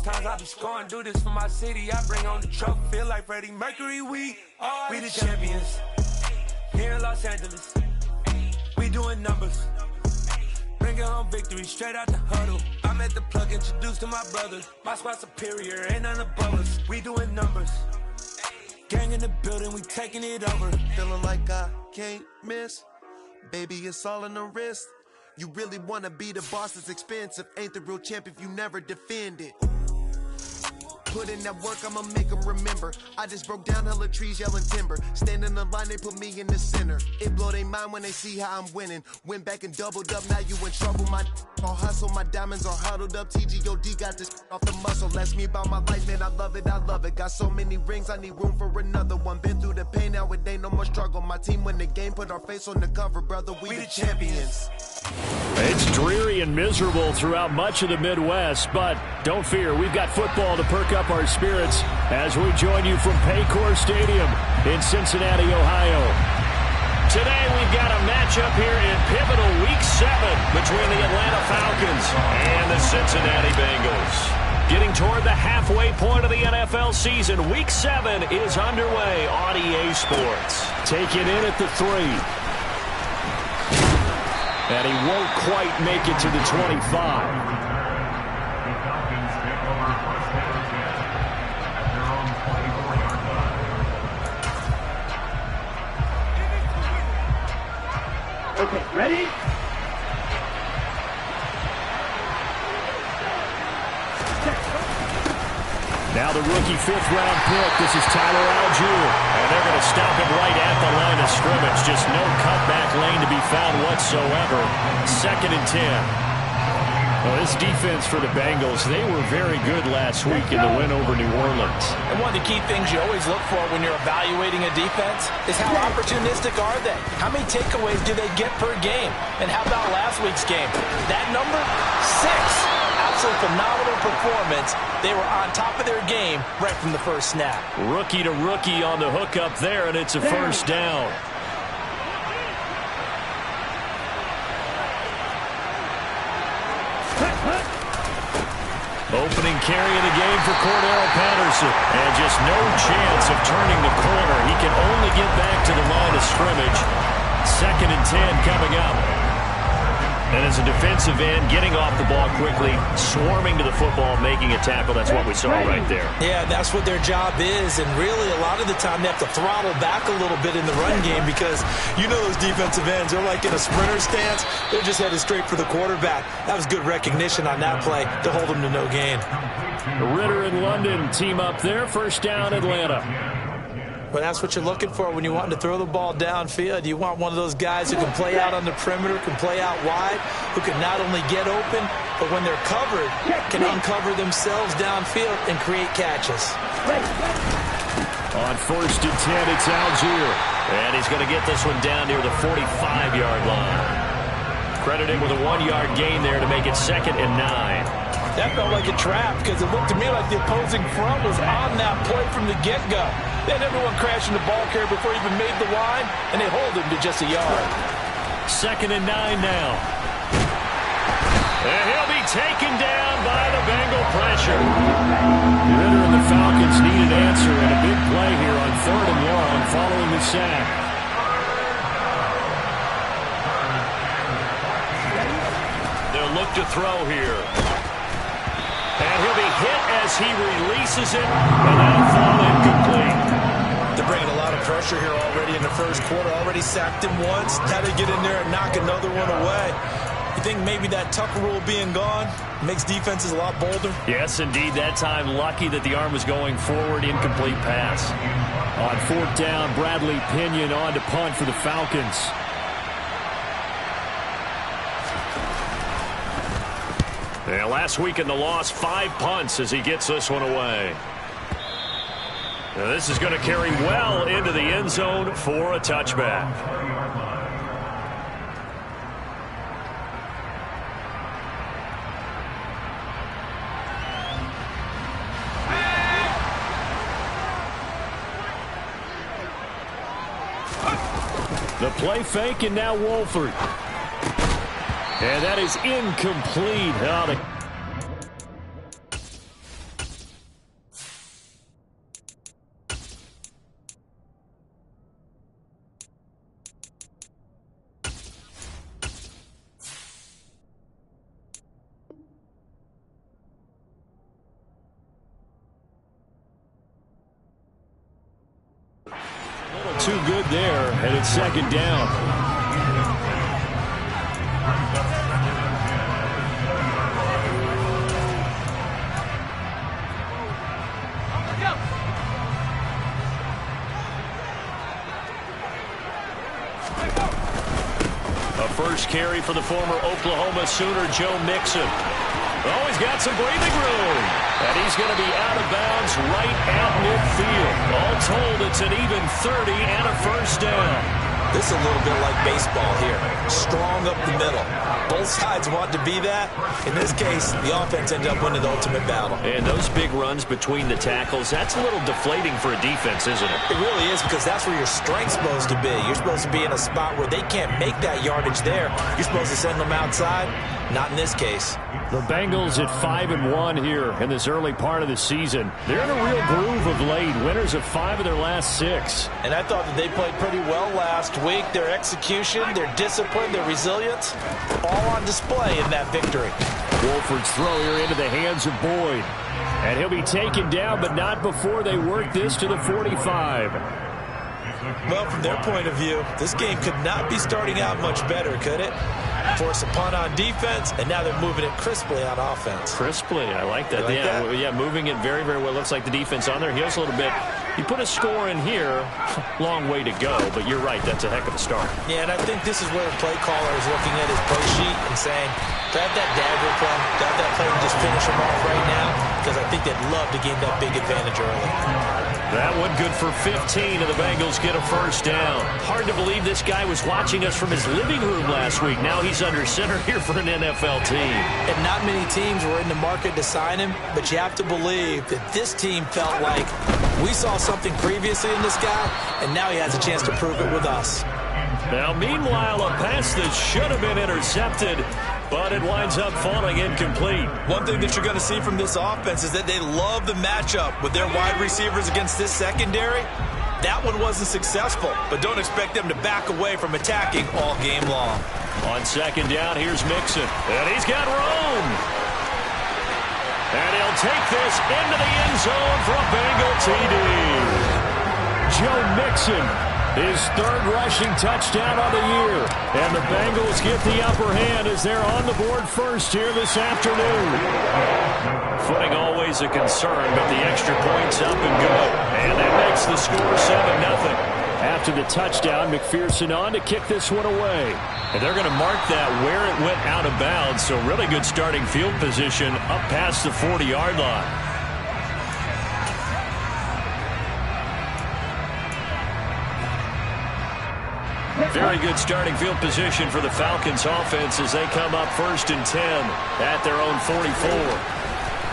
Most times I be scoring, do this for my city. I bring on the trophy, feel like Freddie Mercury. We the champions here in Los Angeles. We doing numbers, bringing home victory straight out the huddle. I'm at the plug, introduced to my brothers. My squad superior, ain't none above us. We doing numbers, gang in the building, we taking it over. Feeling like I can't miss, baby, it's all in the wrist. You really wanna be the boss, it's expensive. Ain't the real champ if you never defend it. Put in that work, I'ma make them remember. I just broke down hella trees, yelling timber. Stand in the line, they put me in the center. It blow their mind when they see how I'm winning. Went back and doubled up, now you in trouble. My all hustle, my diamonds are huddled up. TGOD got this off the muscle. That's me about my life, man, I love it, I love it. Got so many rings, I need room for another one. Been through the pain, now it ain't no more struggle. My team win the game, put our face on the cover, brother, we the champions. It's dreary and miserable throughout much of the Midwest, but don't fear, we've got football to perk up our spirits as we join you from Paycor Stadium in Cincinnati, Ohio. Today we've got a matchup here in pivotal Week 7 between the Atlanta Falcons and the Cincinnati Bengals. Getting toward the halfway point of the NFL season, Week 7 is underway on EA Sports. Taking in at the 3. And he won't quite make it to the 25. Okay, ready? Now the rookie 5th-round pick. This is Tyler Algier. And they're going to stop him right at the line of scrimmage. Just no cutback lane to be found whatsoever. 2nd and 10. Well, this defense for the Bengals, they were very good last week in the win over New Orleans. And one of the key things you always look for when you're evaluating a defense is how opportunistic are they? How many takeaways do they get per game? And how about last week's game? That number? 6. Absolute phenomenal performance. They were on top of their game right from the first snap. Rookie to rookie on the hookup there, and it's a first down. Opening carry of the game for Cordero Patterson. And just no chance of turning the corner. He can only get back to the line of scrimmage. 2nd and 10 coming up. And as a defensive end, getting off the ball quickly, swarming to the football, making a tackle. That's what we saw right there. Yeah, that's what their job is. And really, a lot of the time, they have to throttle back a little bit in the run game because you know those defensive ends, they're like in a sprinter stance. They're just headed straight for the quarterback. That was good recognition on that play to hold them to no gain. Ritter and London team up there. First down, Atlanta. Well, that's what you're looking for when you want to throw the ball downfield. You want one of those guys who can play out on the perimeter, can play out wide, who can not only get open, but when they're covered, can uncover themselves downfield and create catches. On 1st and 10, it's Algier. And he's going to get this one down near the 45-yard line. Credit him with a 1-yard gain there to make it 2nd and 9. That felt like a trap because it looked to me like the opposing front was on that play from the get-go. They had everyone crashing the ball carrier before he even made the line, and they hold him to just a yard. 2nd and 9 now. And he'll be taken down by the Bengal pressure. Ritter and the Falcons need an answer and a big play here on 3rd and long following the sack. They'll look to throw here. And he'll be hit as he releases it, and that'll fall incomplete. They're bringing a lot of pressure here already in the first quarter. Already sacked him once. Had to get in there and knock another one away. You think maybe that Tucker rule being gone makes defenses a lot bolder? Yes, indeed. That time, lucky that the arm was going forward. Incomplete pass. On 4th down, Bradley Pinion on to punt for the Falcons. And last week in the loss, 5 punts as he gets this one away. Now this is going to carry well into the end zone for a touchback. The play fake, and now Wolford. And that is incomplete. too good there, and it's second down. A first carry for the former Oklahoma Sooner, Joe Mixon. Oh, he's got some breathing room. And he's going to be out of bounds right at midfield. All told, it's an even 30 and a first down. This is a little bit like baseball here. Strong up the middle. Both sides want to be that. In this case, the offense ended up winning the ultimate battle. And those big runs between the tackles, that's a little deflating for a defense, isn't it? It really is, because that's where your strength's supposed to be. You're supposed to be in a spot where they can't make that yardage there. You're supposed to send them outside. Not in this case. The Bengals at 5-1 here in this early part of the season. They're in a real groove of late. Winners of 5 of their last 6. And I thought that they played pretty well last week. Their execution, their discipline, their resilience, all on display in that victory. Wolford's throw here into the hands of Boyd. And he'll be taken down, but not before they work this to the 45. Well, from their point of view, this game could not be starting out much better, could it? Force a punt on defense, and now they're moving it crisply on offense. Crisply, I like that. Like that? Yeah, moving it very, very well. Looks like the defense on their heels a little bit. You put a score in here, long way to go, but you're right, that's a heck of a start. Yeah, and I think this is where the play caller is looking at his play sheet and saying, grab that dagger play, grab that play and just finish him off right now, because I think they'd love to gain that big advantage early. That one good for 15, and the Bengals get a first down. Hard to believe this guy was watching us from his living room last week. Now he's under center here for an NFL team. And not many teams were in the market to sign him, but you have to believe that this team felt like we saw something previously in this guy, and now he has a chance to prove it with us. Now, meanwhile, a pass that should have been intercepted, but it winds up falling incomplete. One thing that you're going to see from this offense is that they love the matchup with their wide receivers against this secondary. That one wasn't successful, but don't expect them to back away from attacking all game long. On second down, here's Mixon, and he's got room. And he'll take this into the end zone for a Bengal TD. Joe Mixon, his third rushing touchdown of the year. And the Bengals get the upper hand as they're on the board first here this afternoon. Footing always a concern, but the extra point's up and good. And that makes the score 7-0. After the touchdown, McPherson on to kick this one away. And they're going to mark that where it went out of bounds, so really good starting field position up past the 40-yard line. Very good starting field position for the Falcons offense as they come up 1st and 10 at their own 44.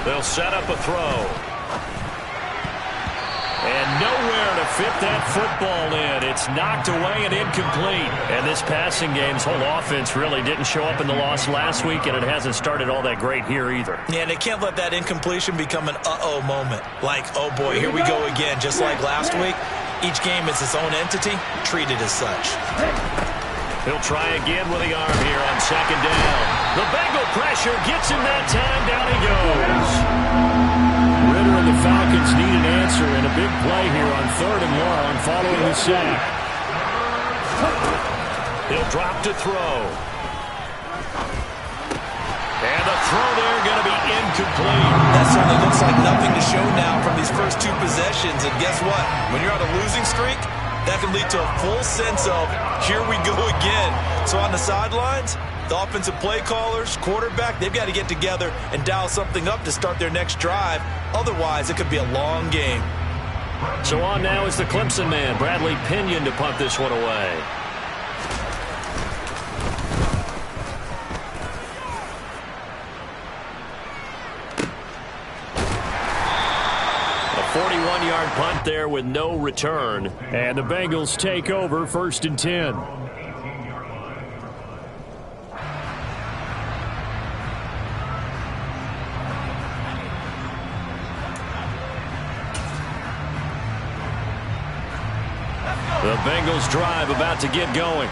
They'll set up a throw. And nowhere to fit that football in. It's knocked away and incomplete. And this passing game's whole offense really didn't show up in the loss last week, and it hasn't started all that great here either. Yeah, and they can't let that incompletion become an uh-oh moment. Like, oh boy, here we go again, just like last week. Each game is its own entity, treated as such. He'll try again with the arm here on second down. The Bengal pressure gets him that time. Down he goes. Ritter and the Falcons need an answer and a big play here on 3rd and long following the sack. He'll drop to throw. And the throw there going to be incomplete. That certainly looks like nothing to show now from these first 2 possessions. And guess what? When you're on a losing streak, that can lead to a full sense of, here we go again. So on the sidelines, the offensive play callers, quarterback, they've got to get together and dial something up to start their next drive. Otherwise, it could be a long game. So on now is the Clemson man, Bradley Pinion, to punt this one away. A 41-yard punt there with no return. And the Bengals take over 1st and 10. The Bengals drive about to get going.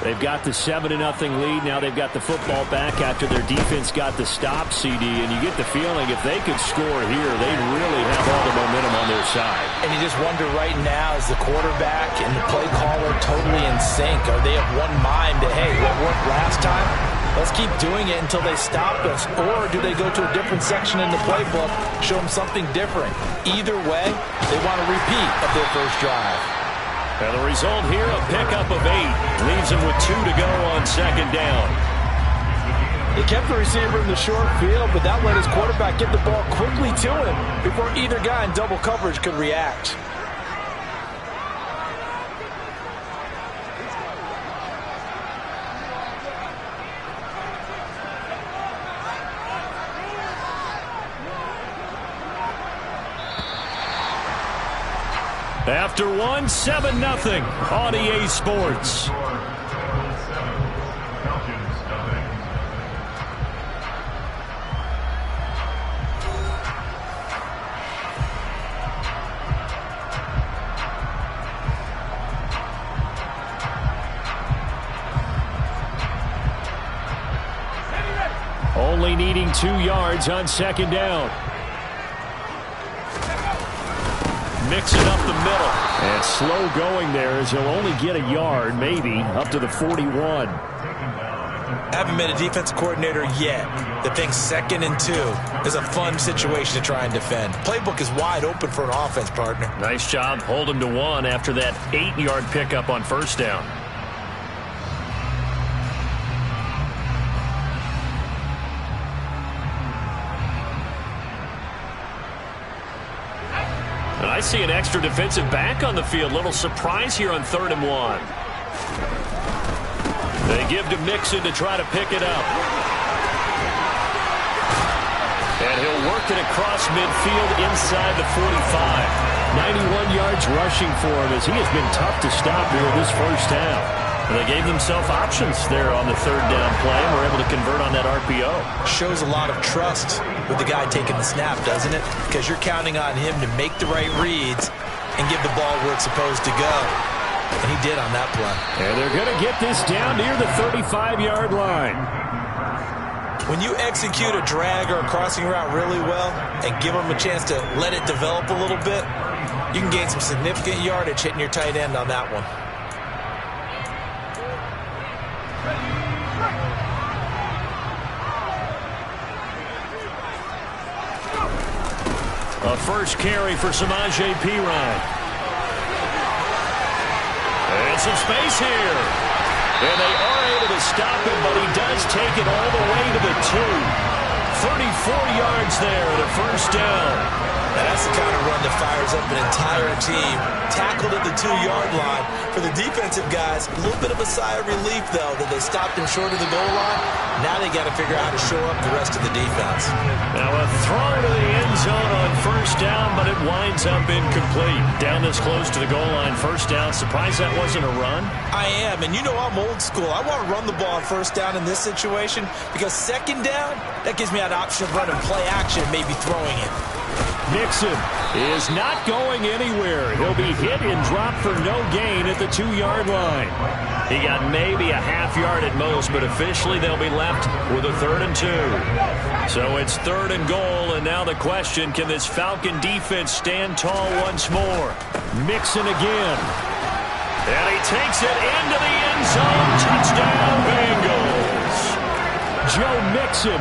They've got the 7-0 lead. Now they've got the football back after their defense got the stop, CD. And you get the feeling if they could score here, they'd really have all the momentum on their side. And you just wonder right now, is the quarterback and the play caller totally in sync? Are they of one mind that, hey, what worked last time? Let's keep doing it until they stop us. Or do they go to a different section in the playbook, show them something different? Either way, they want a repeat of their first drive. And the result here, a pickup of 8. Leaves them with 2 to go on second down. He kept the receiver in the short field, but that let his quarterback get the ball quickly to him before either guy in double coverage could react. After 1, 7-0 on EA Sports. Only needing 2 yards on second down. Mixing up the middle. And slow going there as he'll only get a yard, maybe, up to the 41. Haven't been a defensive coordinator yet that thinks 2nd and 2 is a fun situation to try and defend. Playbook is wide open for an offense, partner. Nice job holding to 1 after that 8-yard pickup on first down. And I see an extra defensive back on the field. Little surprise here on 3rd and 1. They give to Mixon to try to pick it up. And he'll work it across midfield inside the 45. 91 yards rushing for him as he has been tough to stop here this first half. And they gave themselves options there on the 3rd down play and were able to convert on that RPO. Shows a lot of trust with the guy taking the snap, doesn't it? Because you're counting on him to make the right reads and give the ball where it's supposed to go. And he did on that play. And they're going to get this down near the 35-yard line. When you execute a drag or a crossing route really well and give them a chance to let it develop a little bit, you can gain some significant yardage hitting your tight end on that one. A first carry for Samaje Perine. And some space here. And they are able to stop him, but he does take it all the way to the 2. 34 yards there at a first down. Now that's the kind of run that fires up an entire team. Tackled at the 2-yard line. For the defensive guys, a little bit of a sigh of relief, though, that they stopped him short of the goal line. Now they got to figure out how to shore up the rest of the defense. Now a throw to the end zone on first down, but it winds up incomplete. Down this close to the goal line, first down. Surprised that wasn't a run? I am, and you know I'm old school. I want to run the ball on first down in this situation because second down, that gives me an option of running play action, maybe throwing it. Mixon is not going anywhere. He'll be hit and dropped for no gain at the 2-yard line. He got maybe a half yard at most, but officially they'll be left with a 3rd and 2. So it's 3rd and goal, and now the question, can this Falcon defense stand tall once more? Mixon again. And he takes it into the end zone. Touchdown, Bengals. Joe Mixon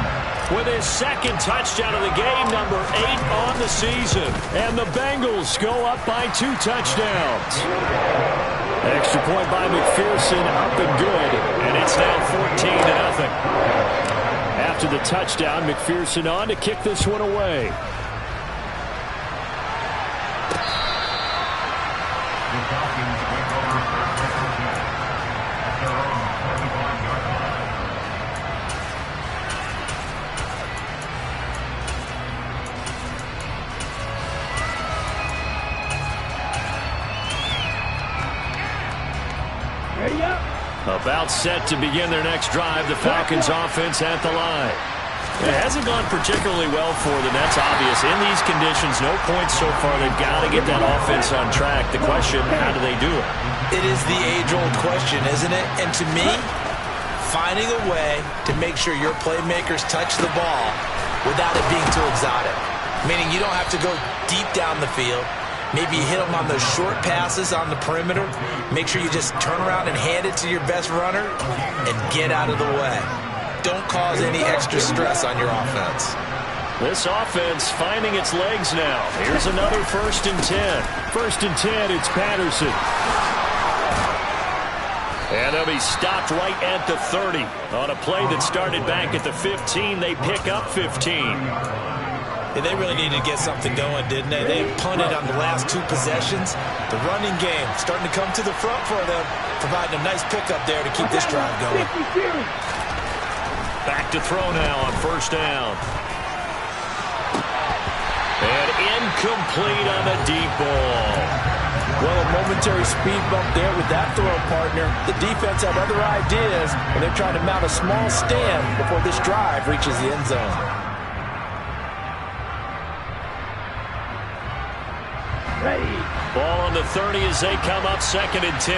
with his 2nd touchdown of the game, number 8 on the season. And the Bengals go up by 2 touchdowns. Extra point by McPherson, up and good. And it's now 14-0. After the touchdown, McPherson on to kick this one away. Ready up. About set to begin their next drive. The Falcons offense at the line. It hasn't gone particularly well for them. That's obvious. In these conditions, no points so far. They've got to get that offense on track. The question, how do they do it? It is the age-old question, isn't it? And to me, finding a way to make sure your playmakers touch the ball without it being too exotic. Meaning you don't have to go deep down the field. Maybe you hit them on those short passes on the perimeter. Make sure you just turn around and hand it to your best runner and get out of the way. Don't cause any extra stress on your offense. This offense finding its legs now. Here's another 1st and 10. 1st and 10, it's Patterson. And they'll be stopped right at the 30. On a play that started back at the 15, they pick up 15. Yeah, they really needed to get something going, didn't they? They punted on the last 2 possessions. The running game starting to come to the front for them, providing a nice pickup there to keep this drive going. Back to throw now on 1st down. And incomplete on the deep ball. Well, a momentary speed bump there with that throw partner. The defense had other ideas, and they're trying to mount a small stand before this drive reaches the end zone. Ready. Ball on the 30 as they come up 2nd and 10.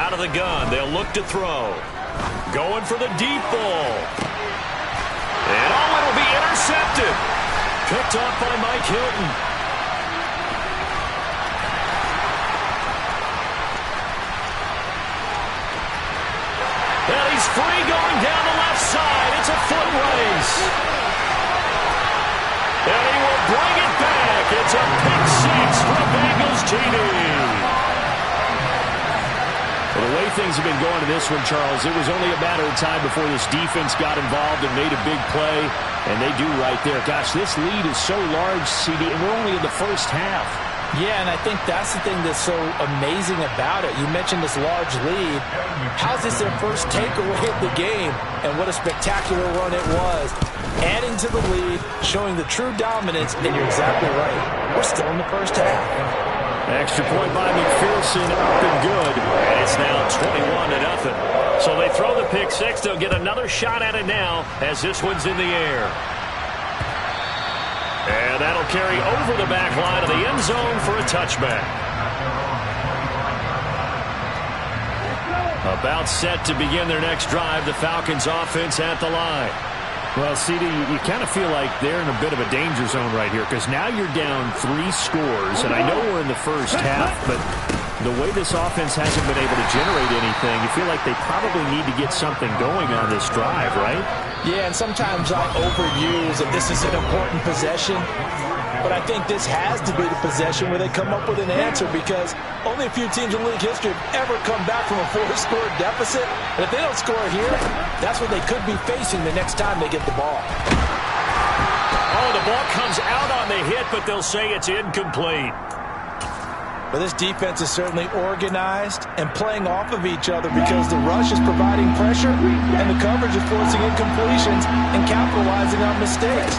Out of the gun, they'll look to throw. Going for the deep ball. And it'll be intercepted. Picked off by Mike Hilton. And he's free going down the left side. It's a foot race. And he will bring it back. It's a pick 6 for a Bengals TD. Well, the way things have been going in this one, Charles, it was only a matter of time before this defense got involved and made a big play, and they do right there. Gosh, this lead is so large, CD, and we're only in the first half. Yeah, and I think that's the thing that's so amazing about it. You mentioned this large lead. How's this their first takeaway of the game? And what a spectacular run it was. Adding to the lead, showing the true dominance, and you're exactly right. We're still in the first half. Extra point by McPherson, up and good. And it's now 21-0. So they throw the pick 6. They'll get another shot at it now as this one's in the air. And that'll carry over the back line of the end zone for a touchback. About set to begin their next drive. The Falcons offense at the line. Well, CD, you kind of feel like they're in a bit of a danger zone right here because now you're down 3 scores, and I know we're in the first half, but the way this offense hasn't been able to generate anything, you feel like they probably need to get something going on this drive, right? Yeah, and sometimes I overuse that this is an important possession, but I think this has to be the possession where they come up with an answer because only a few teams in league history have ever come back from a 4-score deficit. And if they don't score here, that's what they could be facing the next time they get the ball. Oh, the ball comes out on the hit, but they'll say it's incomplete. But this defense is certainly organized and playing off of each other because the rush is providing pressure and the coverage is forcing incompletions and capitalizing on mistakes.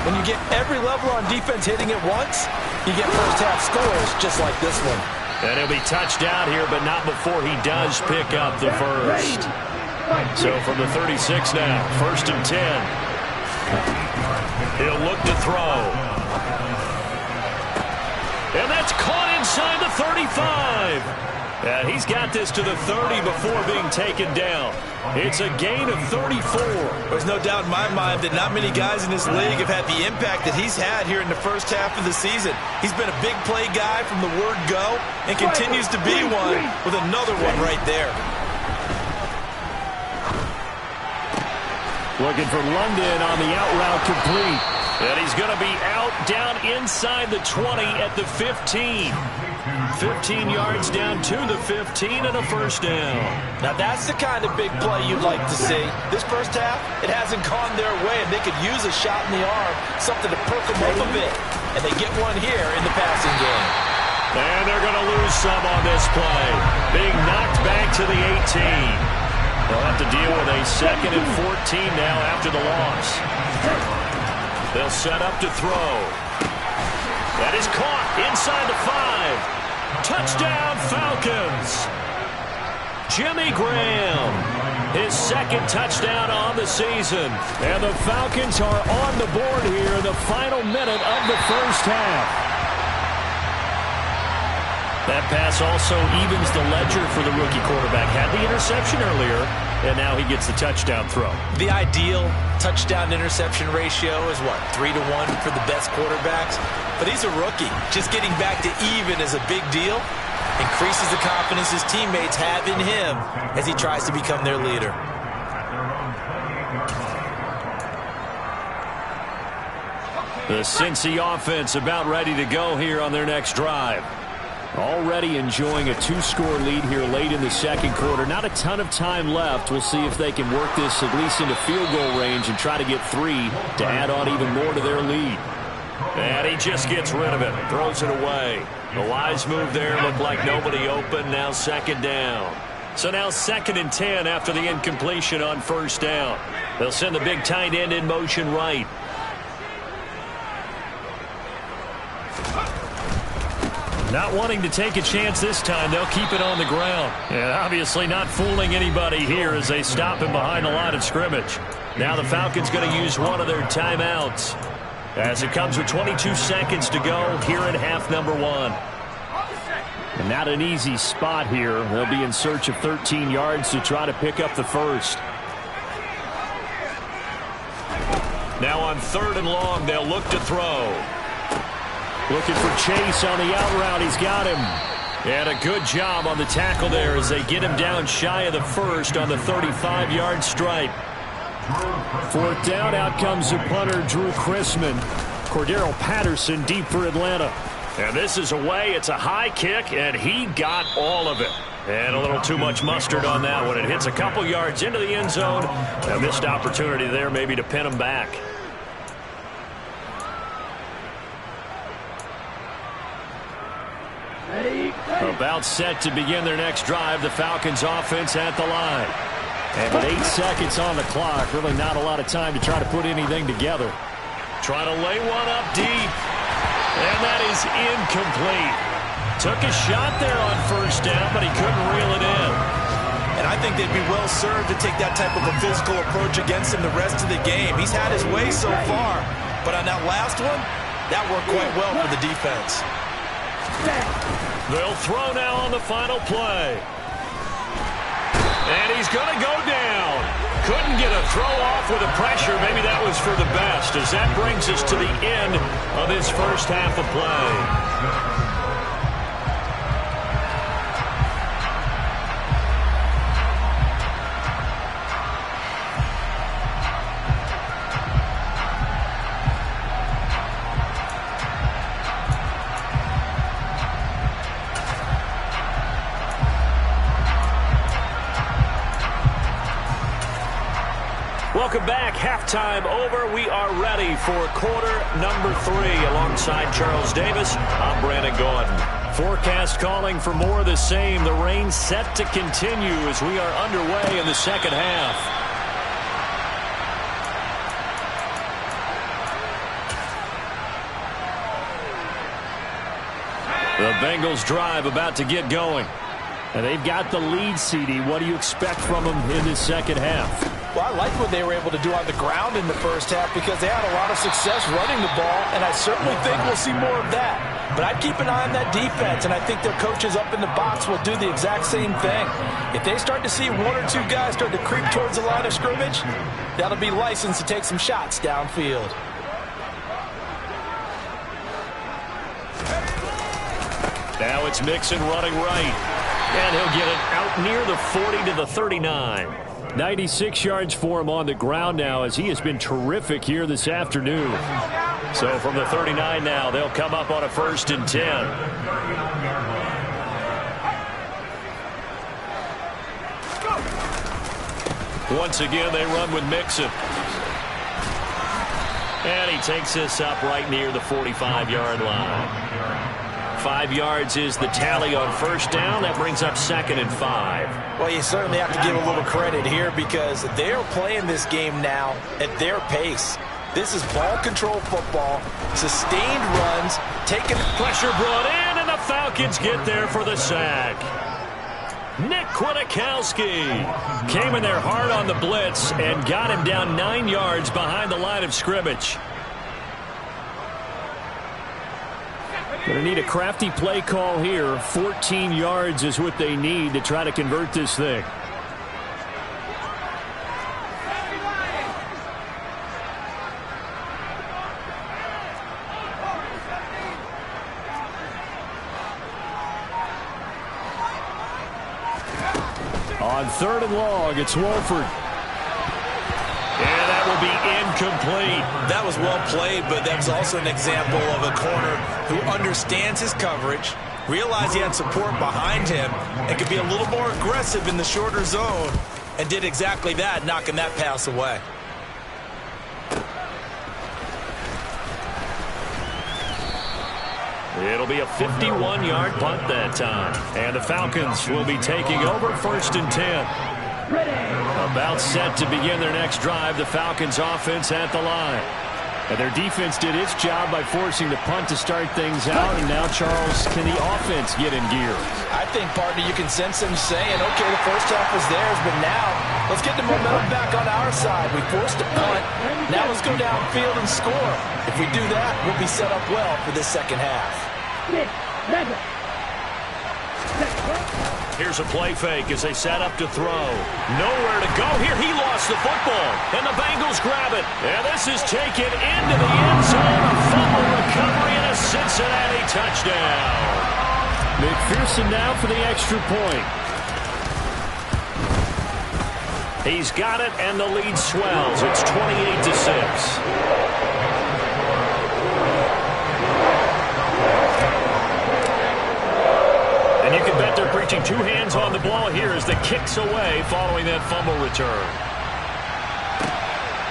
When you get every level on defense hitting at once, you get first-half scores just like this one. And he'll be touched out here, but not before he does pick up the first. So from the 36 now, 1st and 10. He'll look to throw. And that's caught inside the 35. And he's got this to the 30 before being taken down. It's a gain of 34. There's no doubt in my mind that not many guys in this league have had the impact that he's had here in the first half of the season. He's been a big play guy from the word go and continues to be one with another one right there. Looking for London on the out route complete. And he's going to be out down inside the 20 at the 15. 15 yards down to the 15 and a first down. Now that's the kind of big play you'd like to see. This first half, it hasn't gone their way, and they could use a shot in the arm, something to perk them up a bit. And they get one here in the passing game. And they're going to lose some on this play. Being knocked back to the 18. They'll have to deal with a 2nd and 14 now after the loss. They'll set up to throw. That is caught inside the 5. Touchdown, Falcons. Jimmy Graham. His second touchdown on the season. And the Falcons are on the board here in the final minute of the first half. That pass also evens the ledger for the rookie quarterback. Had the interception earlier, and now he gets the touchdown throw. The ideal touchdown-interception ratio is, what, 3 to 1 for the best quarterbacks? But he's a rookie. Just getting back to even is a big deal. Increases the confidence his teammates have in him as he tries to become their leader. The Cincy offense about ready to go here on their next drive. Already enjoying a 2-score lead here late in the second quarter. Not a ton of time left. We'll see if they can work this at least into field goal range and try to get 3 to add on even more to their lead. And he just gets rid of it. Throws it away. The wise move there. Looked like nobody open. Now second down. So now 2nd and 10 after the incompletion on first down. They'll send the big tight end in motion right. Not wanting to take a chance this time, they'll keep it on the ground. And obviously not fooling anybody here as they stop him behind the line of scrimmage. Now the Falcons going to use one of their timeouts as it comes with 22 seconds to go here in half number 1. And not an easy spot here. They'll be in search of 13 yards to try to pick up the first. Now on 3rd and long, they'll look to throw. Looking for Chase on the out route. He's got him. And a good job on the tackle there as they get him down shy of the first on the 35-yard stripe. 4th down, out comes the punter, Drew Chrisman. Cordero Patterson deep for Atlanta. And this is away. It's a high kick, and he got all of it. And a little too much mustard on that one. It hits a couple yards into the end zone. A missed opportunity there maybe to pin him back. About set to begin their next drive. The Falcons offense at the line. And with 8 seconds on the clock, really not a lot of time to try to put anything together. Trying to lay one up deep. And that is incomplete. Took a shot there on first down, but he couldn't reel it in. And I think they'd be well served to take that type of a physical approach against him the rest of the game. He's had his way so far. But on that last one, that worked quite well for the defense. They'll throw now on the final play. And he's going to go down. Couldn't get a throw off with the pressure. Maybe that was for the best, as that brings us to the end of this first half of play. Welcome back. Halftime over. We are ready for quarter number 3. Alongside Charles Davis, I'm Brandon Gordon. Forecast calling for more of the same. The rain set to continue as we are underway in the second half. The Bengals drive about to get going. And they've got the lead, CD. What do you expect from them in this second half? Well, I like what they were able to do on the ground in the first half because they had a lot of success running the ball, and I certainly think we'll see more of that. But I'd keep an eye on that defense, and I think their coaches up in the box will do the exact same thing. If they start to see 1 or 2 guys start to creep towards the line of scrimmage, that'll be licensed to take some shots downfield. Now it's Mixon running right, and he'll get it out near the 40 to the 39. 96 yards for him on the ground now as he has been terrific here this afternoon. So from the 39 now, they'll come up on a 1st and 10. Once again, they run with Mixon. And he takes this up right near the 45-yard line. 5 yards is the tally on first down. That brings up 2nd and 5. Well, you certainly have to give a little credit here because they're playing this game now at their pace. This is ball control football, sustained runs, taking pressure brought in, and the Falcons get there for the sack. Nick Kwiatkowski came in there hard on the blitz and got him down 9 yards behind the line of scrimmage. Going to need a crafty play call here. 14 yards is what they need to try to convert this thing. On 3rd and long, it's Wolford. And that will be incomplete. That was well played, but that was also an example of a corner who understands his coverage, realized he had support behind him, and could be a little more aggressive in the shorter zone, and did exactly that, knocking that pass away. It'll be a 51-yard punt that time. And the Falcons will be taking over 1st and 10. About set to begin their next drive, the Falcons offense at the line. And their defense did its job by forcing the punt to start things out. And now, Charles, can the offense get in gear? I think, partner, you can sense them saying, okay, the first half was theirs, but now let's get the momentum back on our side. We forced a punt. Now let's go downfield and score. If we do that, we'll be set up well for this second half. Here's a play fake as they set up to throw. Nowhere to go here. He lost the football, and the Bengals grab it. And this is taken into the end zone. A fumble recovery and a Cincinnati touchdown. McPherson now for the extra point. He's got it, and the lead swells. It's 28-6. And you can bet they're preaching 2 hands on the ball here as the kick's away following that fumble return.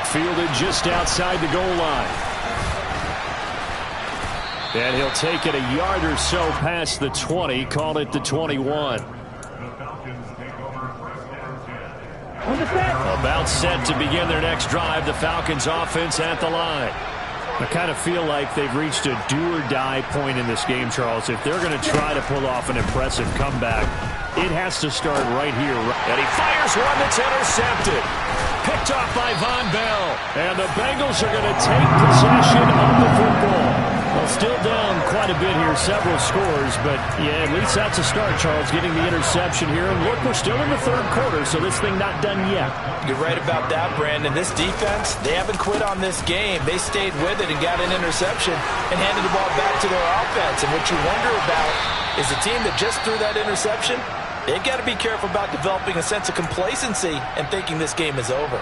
Fielded just outside the goal line. And he'll take it a yard or so past the 20, call it the 21. About set to begin their next drive, the Falcons offense at the line. I kind of feel like they've reached a do-or-die point in this game, Charles. If they're going to try to pull off an impressive comeback, it has to start right here. And he fires one that's intercepted. Picked off by Von Bell. And the Bengals are going to take possession of the football. Well, still down quite a bit here, several scores, but yeah, at least that's a start, Charles, getting the interception here. And look, we're still in the 3rd quarter, so this thing not done yet. You're right about that, Brandon. This defense, they haven't quit on this game. They stayed with it and got an interception and handed the ball back to their offense. And what you wonder about is the team that just threw that interception, they've got to be careful about developing a sense of complacency and thinking this game is over.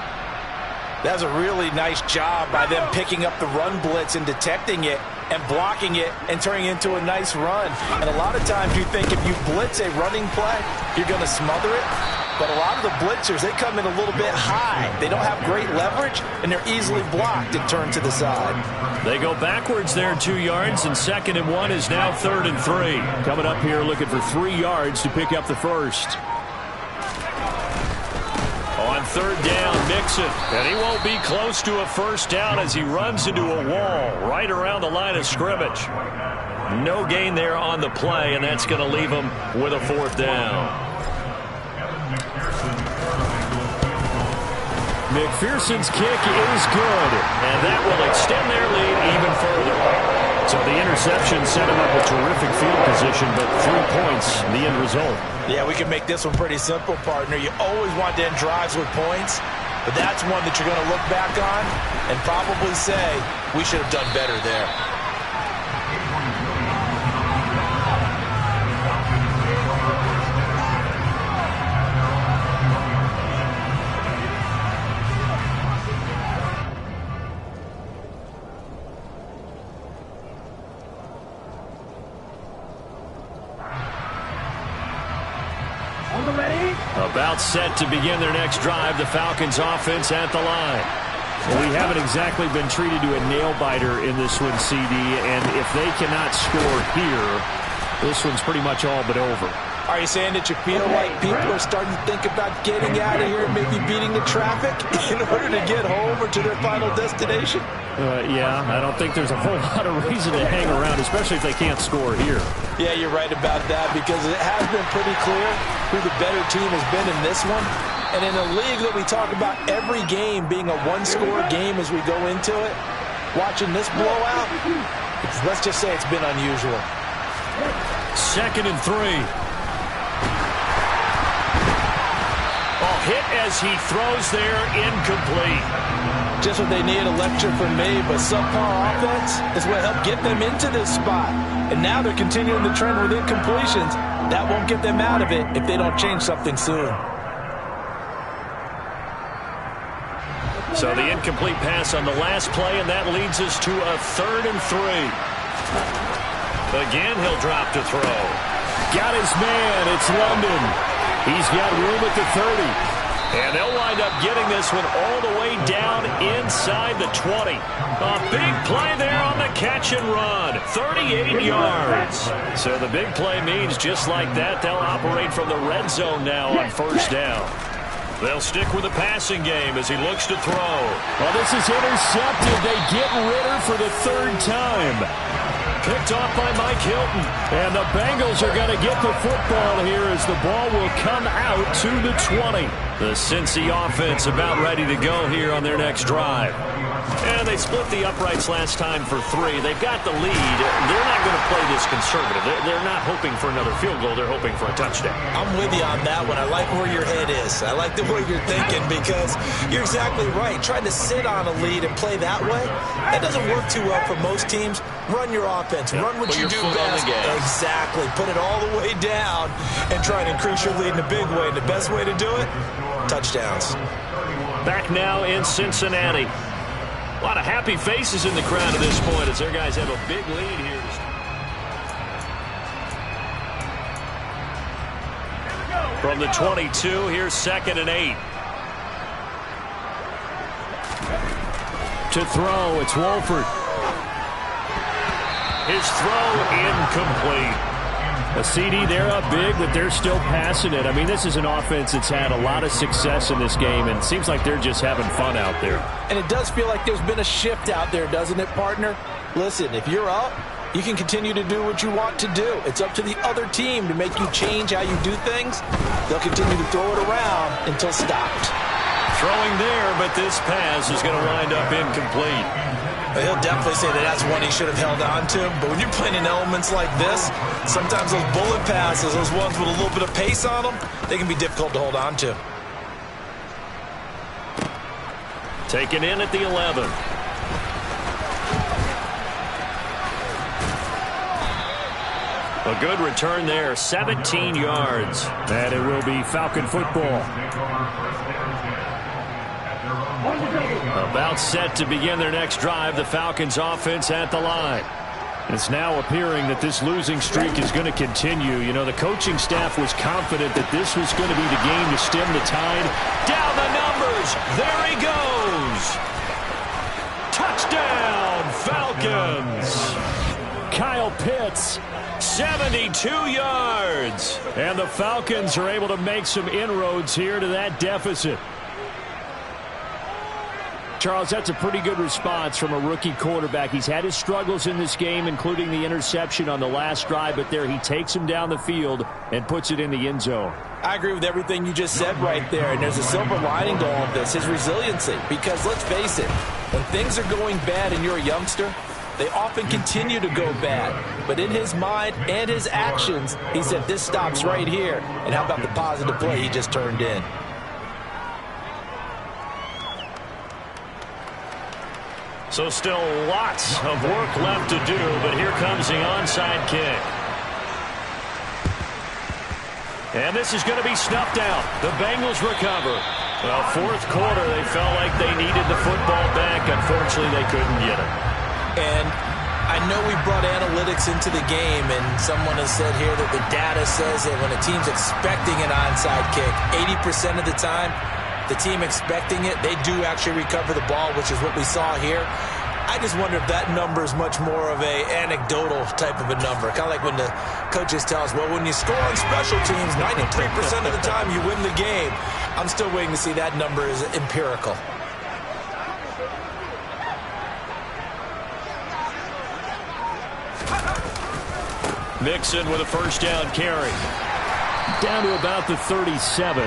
That was a really nice job by them picking up the run blitz and detecting it and blocking it and turning it into a nice run. And a lot of times you think if you blitz a running play, you're going to smother it. But a lot of the blitzers, they come in a little bit high. They don't have great leverage, and they're easily blocked and turned to the side. They go backwards there 2 yards, and 2nd and 1 is now 3rd and 3. Coming up here looking for 3 yards to pick up the first. On 3rd down, Mixon. And he won't be close to a first down as he runs into a wall right around the line of scrimmage. No gain there on the play, and that's going to leave him with a 4th down. McPherson's kick is good, and that will extend their lead even further. So the interception set him up a terrific field position, but 3 points, the end result. Yeah, we can make this one pretty simple, partner. You always want to end drives with points, but that's one that you're going to look back on and probably say, we should have done better there. About set to begin their next drive, the Falcons offense at the line. Well, we haven't exactly been treated to a nail-biter in this one, CD, and if they cannot score here, this one's pretty much all but over. Are you saying that you feel like people are starting to think about getting out of here and maybe beating the traffic in order to get home or to their final destination? Yeah, I don't think there's a whole lot of reason to hang around, especially if they can't score here. Yeah, you're right about that because it has been pretty clear who the better team has been in this one. And in a league that we talk about every game being a one-score game as we go into it, watching this blowout, let's just say it's been unusual. 2nd and 3. Oh, hit as he throws there, incomplete. Just what they need, a lecture from me, but subpar offense is what helped get them into this spot. And now they're continuing the trend with incompletions. That won't get them out of it if they don't change something soon. So the incomplete pass on the last play, and that leads us to a 3rd and 3. Again, he'll drop to throw. Got his man. It's London. He's got room at the 30. And they'll wind up getting this one all the way down inside the 20. A big play there on the catch and run. 38 yards. So the big play means just like that, they'll operate from the red zone now on 1st down. They'll stick with the passing game as he looks to throw. Well, this is intercepted. They get Ritter for the 3rd time. Picked off by Mike Hilton. And the Bengals are going to get the football here as the ball will come out to the 20. The Cincy offense about ready to go here on their next drive. And they split the uprights last time for 3. They've got the lead. They're not going to play this conservative. They're not hoping for another field goal. They're hoping for a touchdown. I'm with you on that one. I like where your head is. I like the way you're thinking because you're exactly right. Trying to sit on a lead and play that way, that doesn't work too well for most teams. Run your offense. Yep. Run what you do best. Exactly. Put it all the way down and try and increase your lead in a big way. And the best way to do it, touchdowns. Back now in Cincinnati. A lot of happy faces in the crowd at this point as their guys have a big lead here. From the 22, here's 2nd and 8. To throw, it's Wolford. His throw incomplete. A CD, they're up big, but they're still passing it. I mean, this is an offense that's had a lot of success in this game, and it seems like they're just having fun out there. And it does feel like there's been a shift out there, doesn't it, partner? Listen, if you're up, you can continue to do what you want to do. It's up to the other team to make you change how you do things. They'll continue to throw it around until stopped. Throwing there, but this pass is going to wind up incomplete. He'll definitely say that that's one he should have held on to. But when you're playing in elements like this, sometimes those bullet passes, those ones with a little bit of pace on them, they can be difficult to hold on to. Taken in at the 11. A good return there, 17 yards. And it will be Falcon football. About set to begin their next drive, the Falcons offense at the line. It's now appearing that this losing streak is going to continue. You know, the coaching staff was confident that this was going to be the game to stem the tide. Down the numbers. There he goes. Touchdown, Falcons. Kyle Pitts, 72 yards. And the Falcons are able to make some inroads here to that deficit. Charles, that's a pretty good response from a rookie quarterback. He's had his struggles in this game, including the interception on the last drive, but there he takes him down the field and puts it in the end zone. I agree with everything you just said right there, and there's a silver lining to all of this, his resiliency. Because let's face it, when things are going bad and you're a youngster, they often continue to go bad. But in his mind and his actions, he said, this stops right here. And how about the positive play he just turned in? So still lots of work left to do, but here comes the onside kick. And this is going to be snuffed out. The Bengals recover. Well, fourth quarter, they felt like they needed the football back. Unfortunately, they couldn't get it. And I know we brought analytics into the game, and someone has said here that the data says that when a team's expecting an onside kick, 80% of the time, the team expecting it, they do actually recover the ball, which is what we saw here. I just wonder if that number is much more of a anecdotal type of a number. Kind of like when the coaches tell us, well, when you score on special teams, 93% of the time you win the game. I'm still waiting to see that number is empirical. Mixon with a first down carry. Down to about the 37.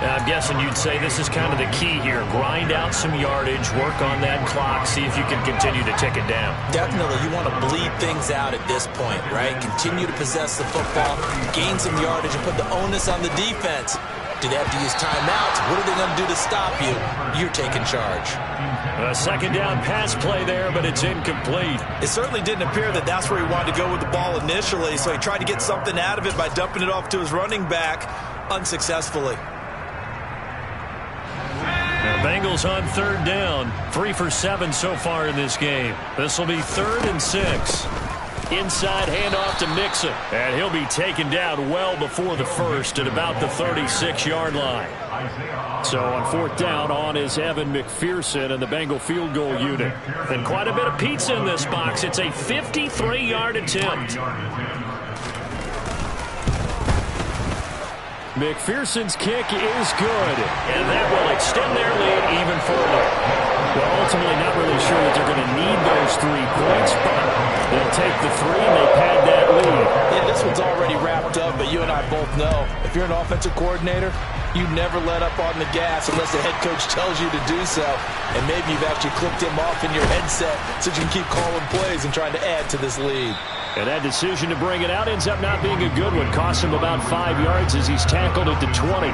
I'm guessing you'd say this is kind of the key here. Grind out some yardage, work on that clock, see if you can continue to tick it down. Definitely. You want to bleed things out at this point, right? Continue to possess the football, gain some yardage, and put the onus on the defense. Do they have to use timeouts? What are they going to do to stop you? You're taking charge. A second down pass play there, but it's incomplete. It certainly didn't appear that that's where he wanted to go with the ball initially, so he tried to get something out of it by dumping it off to his running back unsuccessfully. The Bengals on third down. 3 for 7 so far in this game. This will be 3rd and 6. Inside handoff to Mixon. And he'll be taken down well before the first at about the 36-yard line. So on 4th down, on is Evan McPherson and the Bengal field goal unit. And quite a bit of pizza in this box. It's a 53-yard attempt. McPherson's kick is good, and that will extend their lead even further. Well, ultimately not really sure that they're going to need those 3 points, but they'll take the 3 and they pad that lead. Yeah, this one's already wrapped up, but you and I both know if you're an offensive coordinator, you never let up on the gas unless the head coach tells you to do so. And maybe you've actually clipped him off in your headset so you can keep calling plays and trying to add to this lead. And that decision to bring it out ends up not being a good one. Costs him about 5 yards as he's tackled at the 20.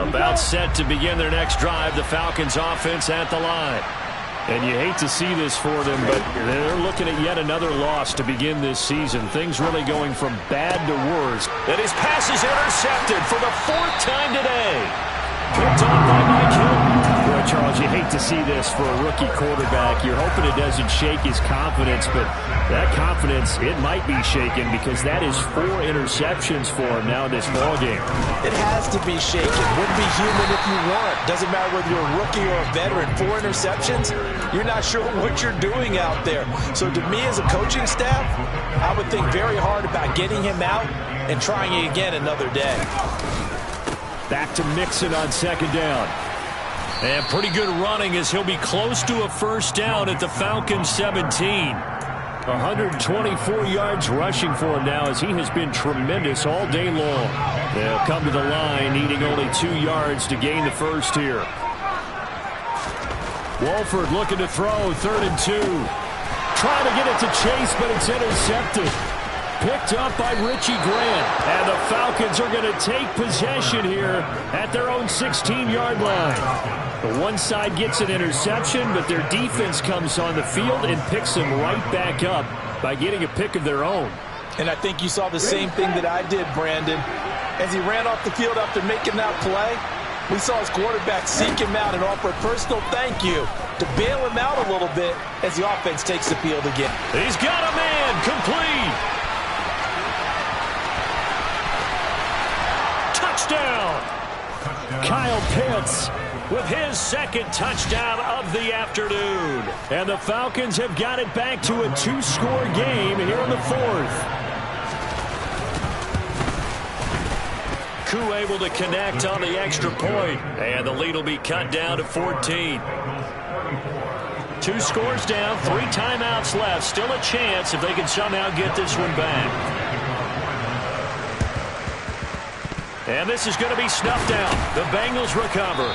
About set to begin their next drive, the Falcons offense at the line. And you hate to see this for them, but they're looking at yet another loss to begin this season. Things really going from bad to worse. And his pass is intercepted for the 4th time today. Picked off by Mike Hill. Boy, Charles, you hate to see this for a rookie quarterback. You're hoping it doesn't shake his confidence, but that confidence, it might be shaken because that is 4 interceptions for him now in this ballgame. It has to be shaken. Wouldn't be human if you weren't. Doesn't matter whether you're a rookie or a veteran. 4 interceptions, you're not sure what you're doing out there. So to me as a coaching staff, I would think very hard about getting him out and trying it again another day. Back to Mixon on 2nd down. And pretty good running as he'll be close to a first down at the Falcons 17. 124 yards rushing for him now as he has been tremendous all day long. They'll come to the line needing only 2 yards to gain the first here. Wolford looking to throw, 3rd and 2. Trying to get it to Chase, but it's intercepted. Picked up by Richie Grant. And the Falcons are going to take possession here at their own 16-yard line. The one side gets an interception, but their defense comes on the field and picks them right back up by getting a pick of their own. And I think you saw the same thing that I did, Brandon. As he ran off the field after making that play, we saw his quarterback seek him out and offer a personal thank you to bail him out a little bit as the offense takes the field again. He's got a man, complete. Touchdown. Kyle Pitts with his 2nd touchdown of the afternoon. And the Falcons have got it back to a 2-score game here in the 4th. Koo able to connect on the extra point. And the lead will be cut down to 14. 2 scores down, 3 timeouts left. Still a chance if they can somehow get this one back. And this is going to be snuffed out. The Bengals recover.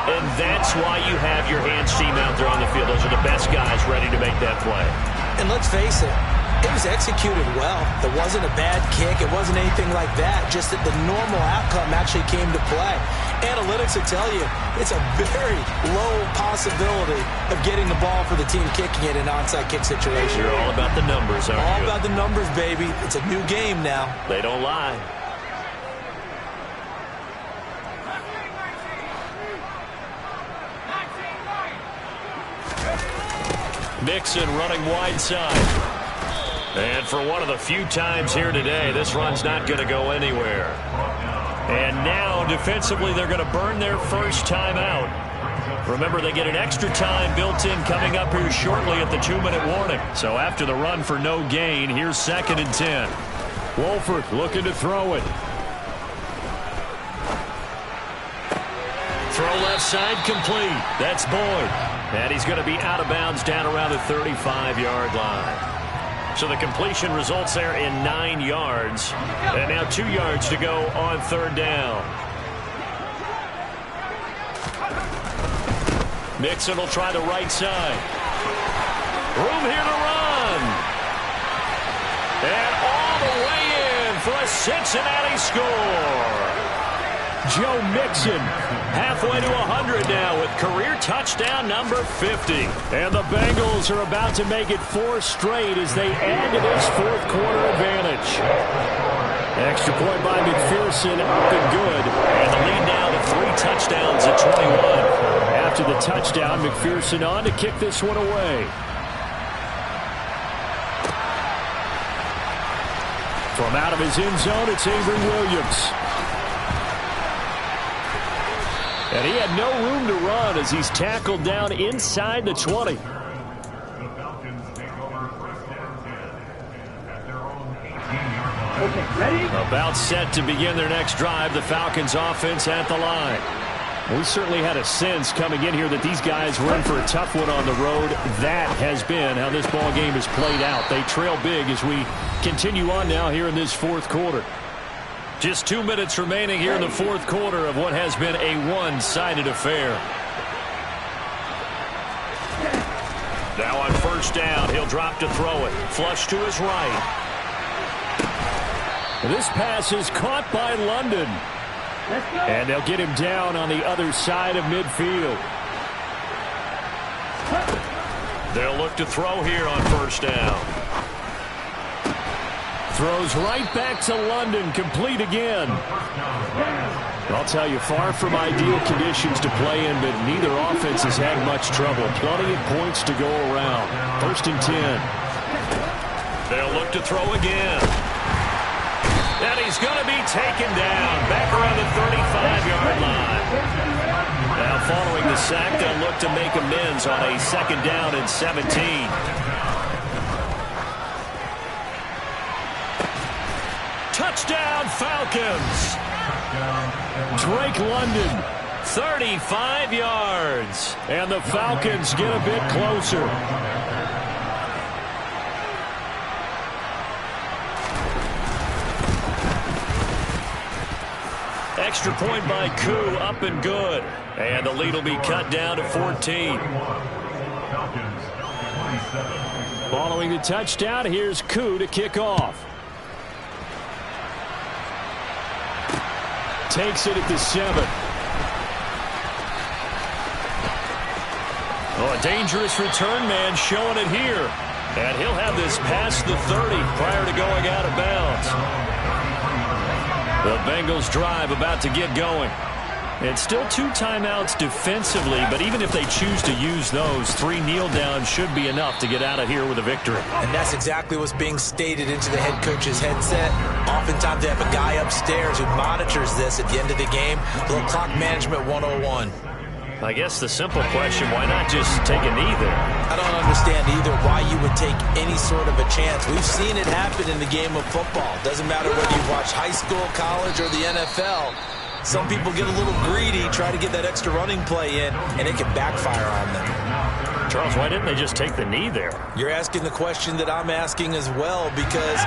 And that's why you have your hands team out there on the field. Those are the best guys ready to make that play. And let's face it, it was executed well. It wasn't a bad kick. It wasn't anything like that. Just that the normal outcome actually came to play. Analytics will tell you it's a very low possibility of getting the ball for the team kicking it in an onside kick situation. You're all about the numbers, aren't you? All about the numbers, baby. It's a new game now. They don't lie. Mixon running wide side. And for one of the few times here today, this run's not going to go anywhere. And now, defensively, they're going to burn their first time out. Remember, they get an extra time built in coming up here shortly at the 2-minute warning. So after the run for no gain, here's 2nd and 10. Wolford looking to throw it. Throw left side complete. That's Boyd. And he's going to be out of bounds down around the 35-yard line. So the completion results there in 9 yards. And now 2 yards to go on 3rd down. Mixon will try the right side. Room here to run. And all the way in for a Cincinnati score. Joe Mixon halfway to 100 now with career touchdown number 50. And the Bengals are about to make it 4 straight as they add to this 4th quarter advantage. Extra point by McPherson up and good. And the lead now to 3 touchdowns at 21. After the touchdown, McPherson on to kick this one away. From out of his end zone, it's Avery Williams. And he had no room to run as he's tackled down inside the 20. Okay, ready? About set to begin their next drive, the Falcons offense at the line. We certainly had a sense coming in here that these guys were in for a tough one on the road. That has been how this ball game has played out. They trail big as we continue on now here in this 4th quarter. Just 2 minutes remaining here in the 4th quarter of what has been a one-sided affair. Now on 1st down, he'll drop to throw it. Flush to his right. This pass is caught by London. And they'll get him down on the other side of midfield. They'll look to throw here on 1st down. Throws right back to London, complete again. I'll tell you, far from ideal conditions to play in, but neither offense has had much trouble. Plenty of points to go around. 1st and 10. They'll look to throw again. And he's going to be taken down back around the 35-yard line. Now following the sack, they'll look to make amends on a 2nd down and 17. Touchdown Falcons. Drake London, 35 yards. And the Falcons get a bit closer. Extra point by Koo, up and good. And the lead will be cut down to 14. Following the touchdown, here's Koo to kick off. Takes it at the 7. Oh, a dangerous return man showing it here. And he'll have this past the 30 prior to going out of bounds. The Bengals drive about to get going. And still 2 timeouts defensively, but even if they choose to use those, 3 kneel downs should be enough to get out of here with a victory. And that's exactly what's being stated into the head coach's headset. Oftentimes they have a guy upstairs who monitors this at the end of the game. A little clock management 101. I guess the simple question, why not just take a knee there? I don't understand either why you would take any sort of a chance. We've seen it happen in the game of football. Doesn't matter whether you watch high school, college, or the NFL. Some people get a little greedy, try to get that extra running play in, and it can backfire on them. Charles, why didn't they just take the knee there? You're asking the question that I'm asking as well, because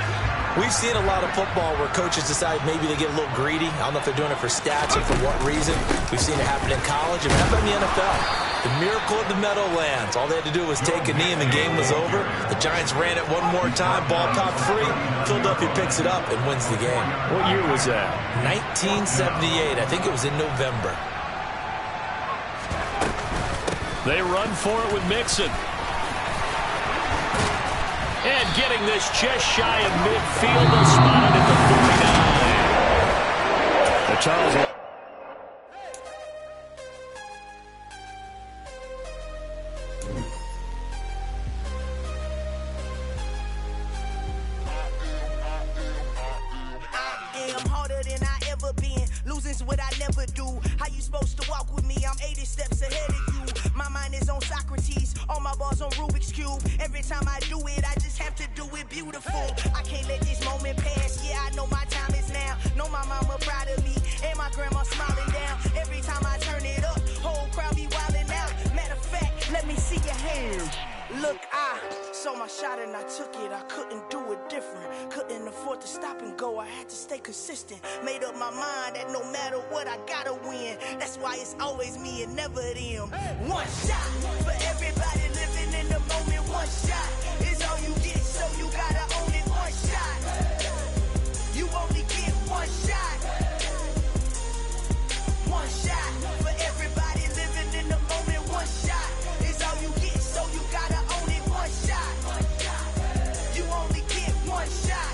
we've seen a lot of football where coaches decide maybe they get a little greedy. I don't know if they're doing it for stats or for what reason. We've seen it happen in college and happen in the NFL. The miracle of the Meadowlands. All they had to do was take a knee and the game was over. The Giants ran it one more time. Ball popped free. Philadelphia picks it up and wins the game. What year was that? 1978. I think it was in November. They run for it with Mixon. And getting this just shy of midfield. They'll spot it at the 49. The Charles. ever do. How you supposed to walk with me? I'm 80 steps ahead of you. My mind is on Socrates, all my bars on Rubik's Cube. Every time I do it, I just have to do it beautiful. I can't let this moment pass, yeah, I know my time is now. Know my mama proud of me, and my grandma smiling down. Every time I turn it up, whole crowd be wildin' out. Matter of fact, let me see your hands. Look, I saw my shot and I took it. I couldn't do it different. Couldn't afford to stop and go. I had to stay consistent. Made up my mind that no matter what, I gotta win. That's why it's always me and never them. One shot for everybody living in the moment. One shot is all you get, so you gotta own it. One shot. You only get one shot. One shot for everybody living in the moment. One shot is all you get, so you gotta own it. One shot. You only get one shot.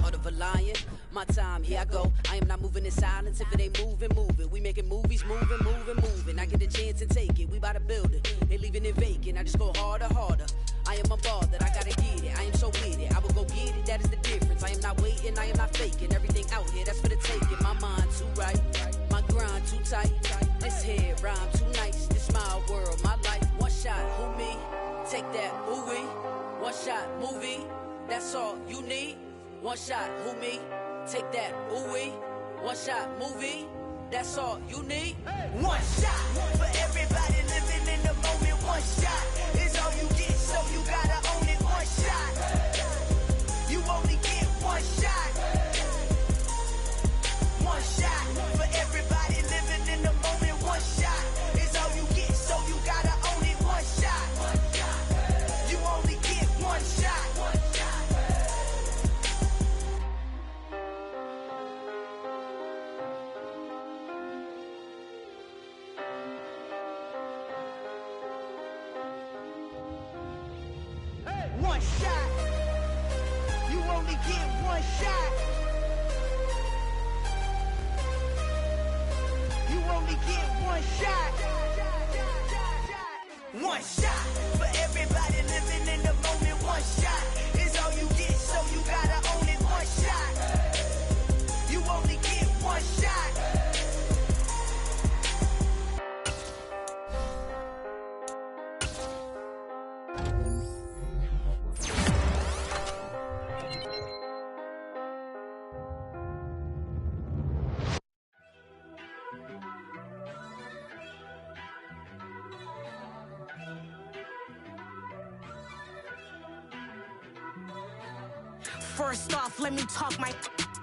Heart of a lion, my time, here I go. I am not moving in silence. If it ain't moving, moving. We making movies, moving. I get a chance and take it. We bout to build it. They leaving it vacant. I just go harder. I am a ball that I gotta get it. I am so with it. I will go get it. That is the difference. I am not waiting. I am not faking. Everything out here, that's for the taking. My mind too right. My grind too tight. This head rhyme too nice. This my world, my life. One shot, who me? Take that, ooh-wee. One shot, movie. That's all you need. One shot, who me? Take that, ooh-wee. One shot, movie. That's all you need. One shot for everybody living in the moment. One shot is all you get, so you gotta own it. One shot. You only get one shot. One shot for everybody living in the moment. One shot is all you get, so you gotta own it. One shot. You only get one shot. One shot. You only get one shot. You only get one shot. One shot for everybody living in the moment. One shot is all you get, so you gotta own it. One shot. You only get one shot. First off, let me talk my.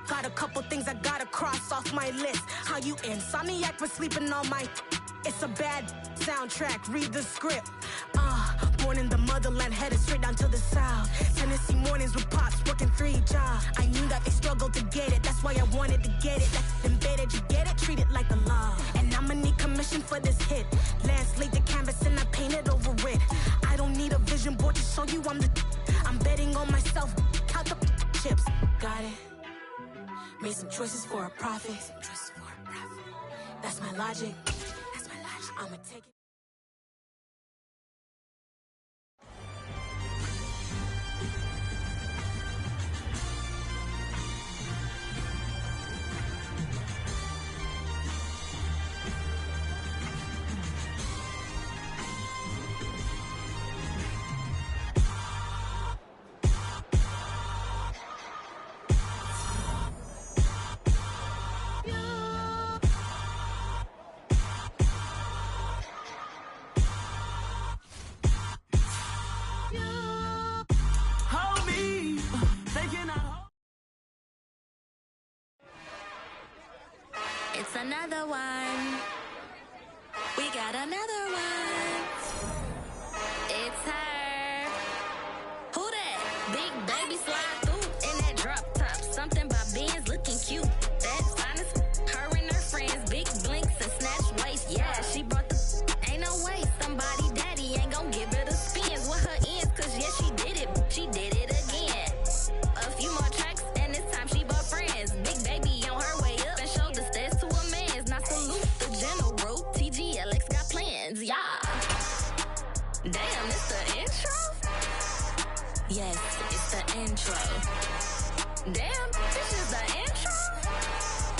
Got a couple things I gotta cross off my list. How you insomniac for sleeping on my. It's a bad soundtrack, read the script. Born in the motherland, headed straight down to the south. Tennessee mornings with pops, working 3 jobs. I knew that they struggled to get it, that's why I wanted to get it. That's embedded, you get it, treat it like a law. And I'ma need commission for this hit. Lance laid the canvas and I painted over it. I don't need a vision board to show you I'm the. I'm betting on myself, count the chips. Got it. Made some choices for a profit. That's my logic. I'ma take it. It's another one. We got another one. It's her. Who that? Big baby slide through in that drop top. Something about Benz looking cute. That's honest. Her and her friends, big blinks and snatch waist. Yeah, she brought the. Ain't no way somebody daddy ain't gon' give her the spins with her ends. Cause yeah, she did it. She did it again. A few more tracks and this time she bought friends. Big baby on her way up and showed the stairs to a man's. Now salute the general. TGLX got plans, yeah. Damn, it's the intro? Yes, it's the intro. Damn, this is the intro?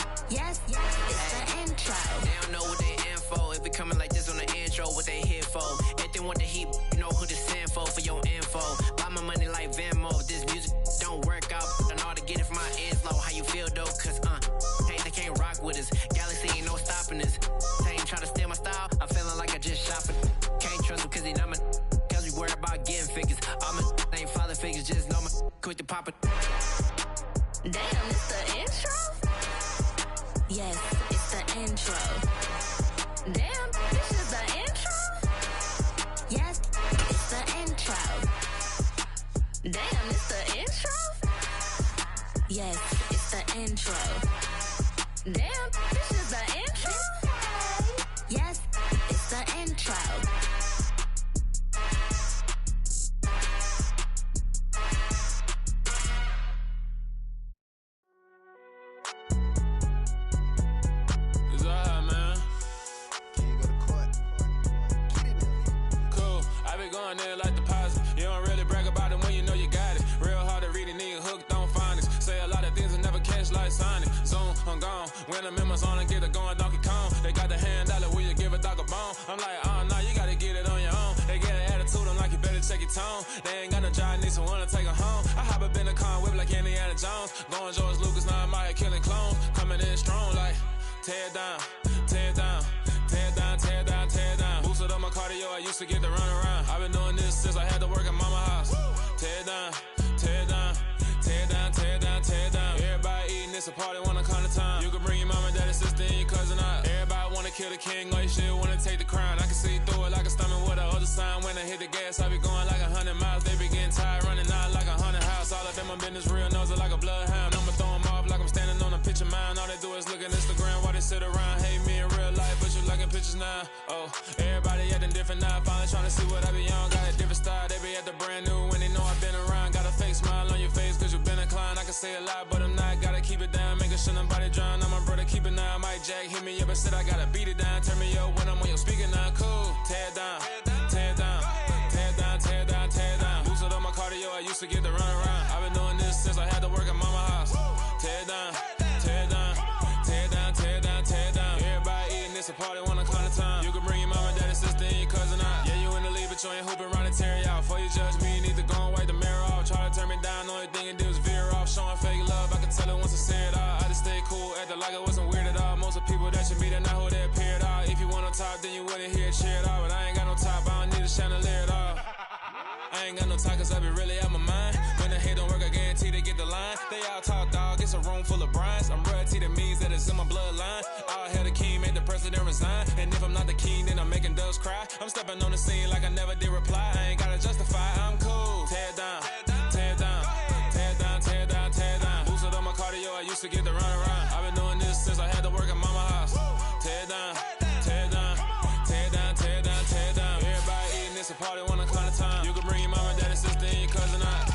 want the heat, you know who to send for your info. Buy my money like Venmo. If this music don't work out, I know how to get it from my ends low. How you feel though? Cause hey, they can't rock with us. Galaxy ain't no stopping us. They ain't try to steal my style. I'm feeling like I just shopping. Can't trust him cause he not my. Cause we worried about getting figures. All my ain't father figures, just know my quick to pop it. Damn, it's the intro? Yes, it's the intro. Damn, this is the intro? Yes, it's the intro. Damn, it's the intro? Yes, it's the intro. Damn, this is the intro? Yes, it's the intro. I'm gone. When I'm in my zone and get it going Donkey Kong. They got the hand dollar, will you give a dog a bone? I'm like, nah, you gotta get it on your own. They get an attitude, I'm like, you better check your tone. They ain't got no job, need someone to take her home. I hop up in the car, whip like Indiana Jones. Going George Lucas, now I'm out here killing clones. Coming in strong like, tear down, tear down, tear down, tear down, tear down. Boosted up my cardio, I used to get to run around. I've been doing this since I had to work at mama house. Tear down, tear down, tear down, tear down, tear down. Everybody eating, it's a party, wanna come to time. You can bring your mama, daddy, sister, and your cousin out. Everybody wanna kill the king, or you shit wanna take the crown. I can see through it like a stomach with a other sign. When I hit the gas, I be going like 100 miles. They be getting tired, running out like 100 house. All up in my business, real nose like a bloodhound. I'ma throw them off like I'm standing on a picture mine. All they do is look at Instagram while they sit around. Hate me in real life, but you liking pictures now. Oh, everybody acting different now. Finally trying to see what I be on. Got a different style, they be at the brand new when they know I've been around. Got a fake smile on your face, cause you been inclined. I can say a lot, but I'm not. Gotta keep it down, making sure nobody drown. I'm my brother, keep it now. Mike Jack hit me up and said I gotta beat it down. Turn me up when I'm on your speaker now. Cool, tear down, tear down, tear down, tear down, tear down. Boosted up my cardio, I used to get to run around. I've been doing this since I had to work at mama house. Tear down, tear down, tear down, tear down, tear down. Everybody eating, it's a party, wanna come to time. You can bring your mama, daddy, sister, and your cousin out. Yeah, you in the lead, but you ain't hooping around and tear you out. Before you judge me, you need to go and wipe the mirror off. Try to turn me down, only thing it did was veer off. Showing fake love, I can tell it once I say it all. I just stay cool, acting like it wasn't weird at all. Most of the people that you meet are not who they appear at all. If you want on top, then you wouldn't hear it cheer at all. But I ain't got no top, I don't need a chandelier at all. I ain't got no time cause I be really out my mind. When the hate don't work, I guarantee they get the line. They all talk dog, it's a room full of brinds. I'm royalty, that means that it's in my bloodline. All hell the king, made the president resign. And if I'm not the king, then I'm making doves cry. I'm stepping on the scene like I never did reply. I ain't gotta justify, I'm cool. Tear down, tear down, tear down, tear down, tear down. Boosted up my cardio, I used to get to run around. I've been doing this since I had to work at mama house. Tear down, tear down, tear down, tear down, tear down. Everybody eating, it's a party, wanna come to time. You can bring your mama, daddy, sister, and your cousin out.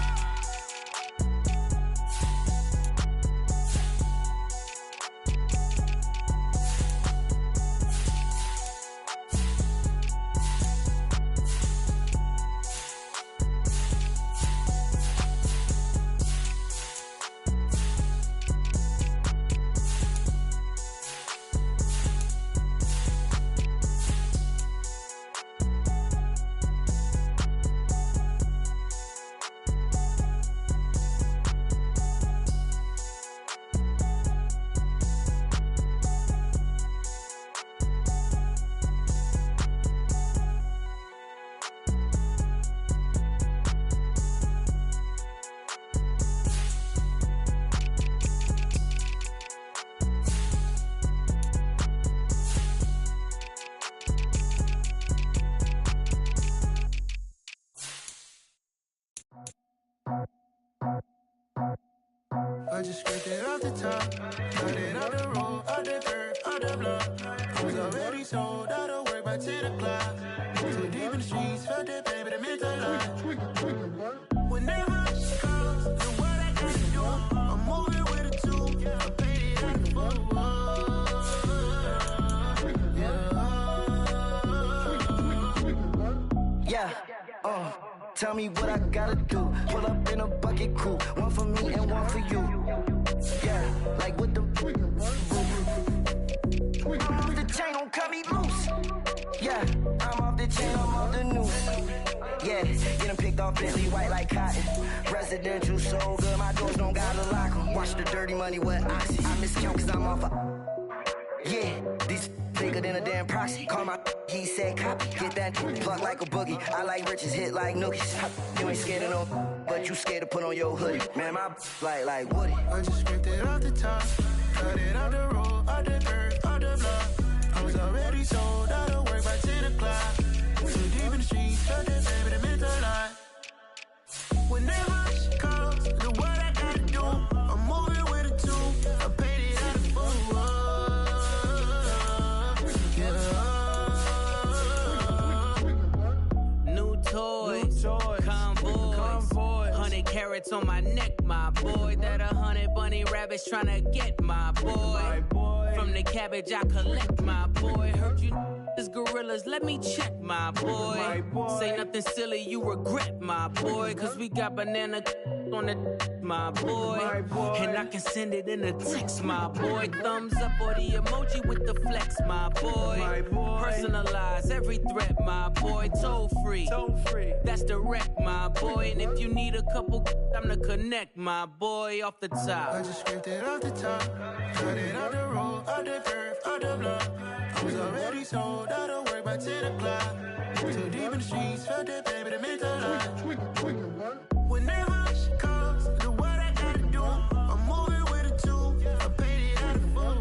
I just scraped it off the top, cut it off the road, off the curb, off the block. Was already sold, out of work by 10 o'clock. Too deep in the streets, felt that baby, that meant a lot. Whenever she calls, and what I got to do, I'm moving with a two. I paid it out the full. Yeah, tell me what I gotta do. Pull up in a bucket crew, one for me and one for you. Yeah, like what the I'm off the chain, don't cut me loose. Yeah, I'm off the chain, I'm off the news. Yeah, get them picked off Bentley white like cotton. Residential so good, my doors don't gotta lock 'em. Watch the dirty money with oxy. I miscount cause I'm off a... Yeah, these bigger than a damn proxy. Call my he said copy. Get that plug like a boogie. I like riches, hit like nookies. You ain't scared of no, but you scared to put on your hoodie. Man, my like Woody. I just scraped it off the top, cut it out the road, out the dirt, out the block. I was already sold out of work by 10 o'clock. So deep in the streets, felt that baby, the mental lie. Whenever she calls, look what I gotta do. I'm moving with a two. I paid it out of full. New toys, convoys, 100 carats on my neck, my boy. That 100 bunny rabbits tryna get my boy. From the cabbage I collect, my boy. Heard you is gorillas, let me check, my boy. Say nothing silly, you regret, my boy. Cause we got banana on the my boy. And I can send it in a text, my boy. Thumbs up or the emoji with the flex, my boy. Personalize every threat, my boy. Toll free, that's direct, my boy. And if you need a couple, I'm to connect, my boy, off the top. I just scraped it off the top, cut it out the road, out the curve, out the block. I was already sold out of work by 10 o'clock. Too deep in the streets, felt that baby, the mental lie. Whenever she calls, look what I gotta do. I'm moving with a two. I paid it out of full.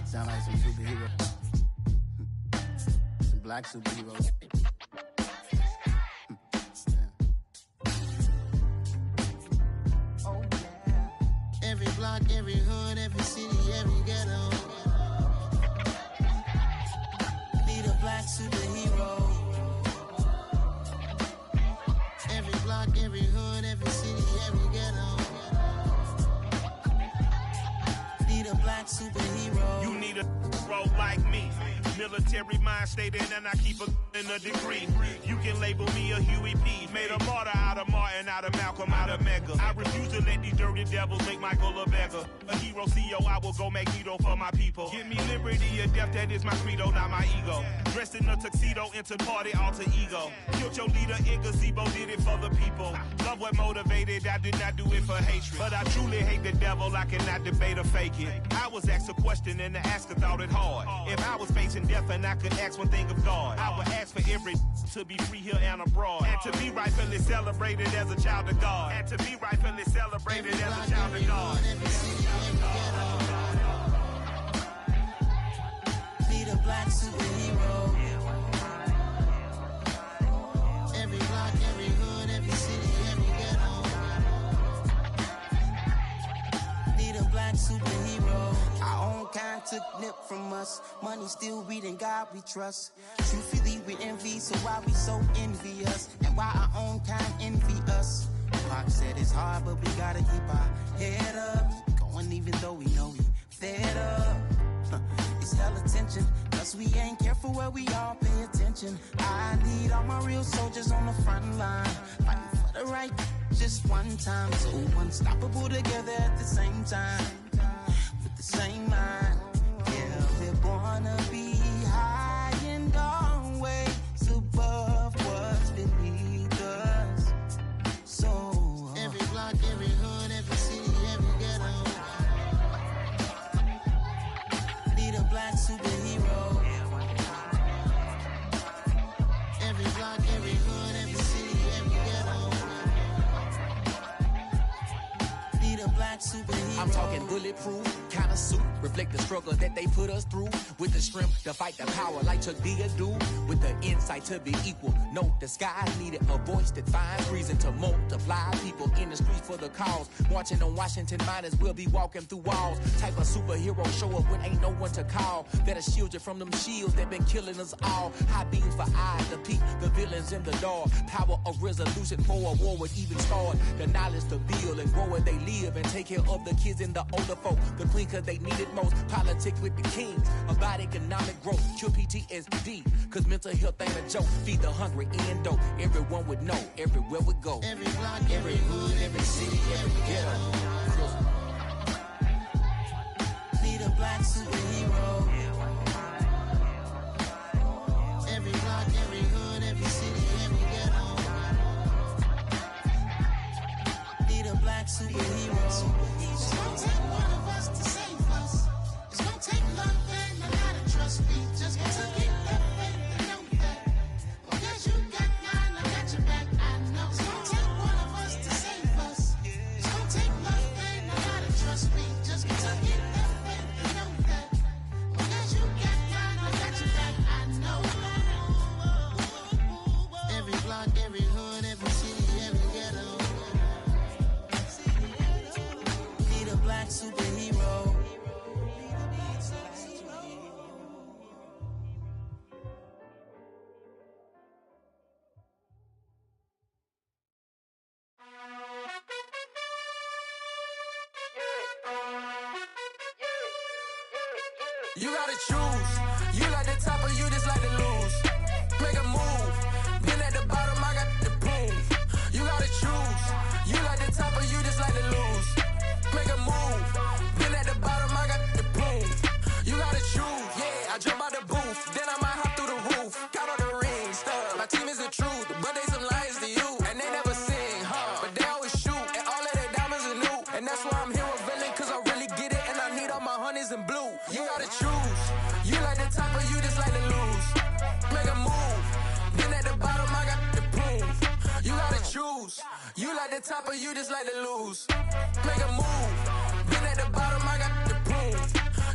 Sound like some superhero. Some black superheroes. Oh, yeah. Every block, every hood, every city, every ghetto. Need a black superhero. Every block, every hood, every city, every ghetto. Need a black superhero. You need a hero like me. Military mind stated, and I keep in a degree. You can label me a Huey P. Made a martyr out of Martin, out of Malcolm, out of Mega. I refuse to let these dirty devils make Michael a beggar. A hero CEO, I will go Magneto for my people. Give me liberty or death, that is my credo, not my ego. Dressed in a tuxedo, into party, alter ego. Killed your leader in gazebo, did it for the people. Love what motivated, I did not do it for hatred. But I truly hate the devil, I cannot debate or fake it. I was asked a question and the asker thought it hard. If I was facing death and I could ask one thing of God, I would ask for every to be free here and abroad. And to be rightfully celebrated as a child of God. And to be rightfully celebrated as a child of God. Need a black superhero. Every block, every hood, every city, every ghetto. Need a black superhero. Our own kind took nip from us. Money still reading God we trust. Truthfully we envy, so why we so envious? And why our own kind envy us? Pac said it's hard, but we gotta keep our head up. Going even though we know we fed up. It's hella tension, cause we ain't careful where we all pay attention. I need all my real soldiers on the front line, fighting for the right just one time. So unstoppable together at the same time, with the same mind. Yeah, we're born to be high and always above what's beneath us. So every block, every hood, every city, every ghetto. Need a black superhero. Every block, every hood, every city, every ghetto. Need a black superhero. I'm talking bulletproof kind of suit, reflect the struggle that they put us through. With the strength to fight the power like Chuck D do. With the insight to be equal. Note the sky needed a voice that finds reason to multiply. People in the streets for the cause. Marching on Washington, might as well be walking through walls. Type of superhero show up when ain't no one to call. That'll shield you from them shields that been killing us all. High beams for eyes to peek the villains in the dark. Power of resolution for a war would even start. The knowledge to build and grow where they live and take care of the kids and the older folk. The clean cause they need it most. Politics with the kings. About economic growth. Cure PTSD. Cause mental health ain't a joke. Feed the hungry and dope. Everyone would know. Everywhere we go. Every block, every hood, every city, every ghetto. Need a black superhero. Every block, every hood, every city, every ghetto. Need a black superhero. It's gonna take one of us to save us. It's gonna take love and a lot of trust. We just gotta get that faith and know that. Because you got mine, I got your back. I know. It's gonna take one of us to save us. It's gonna take love and a lot of trust. We just gotta get that faith and know that. Because you got mine, I got your back. I know. Every block, every hood, every city, every ghetto. Need a black superhero. You gotta choose. You like the top or you just like to lose. Make a move. Been at the bottom, I got the proof. You gotta choose. You like the top or you just like to lose. Make a move. Been at the bottom, I got the proof. You gotta choose. Yeah, I jump out the booth. Then I might hop through the roof. Got all the rings, stuff. My team is the truth, but they some liars to you. And they never sing, but they always shoot. And all of their diamonds are new. And that's why I'm here revealing, cause I really get it. And I need all my honeys in blue. You gotta choose. You like the top or you just like to lose. Make a move. Been at the bottom, I got the proof. You gotta choose. You like the top or you just like to lose. Make a move. Been at the bottom, I got the proof.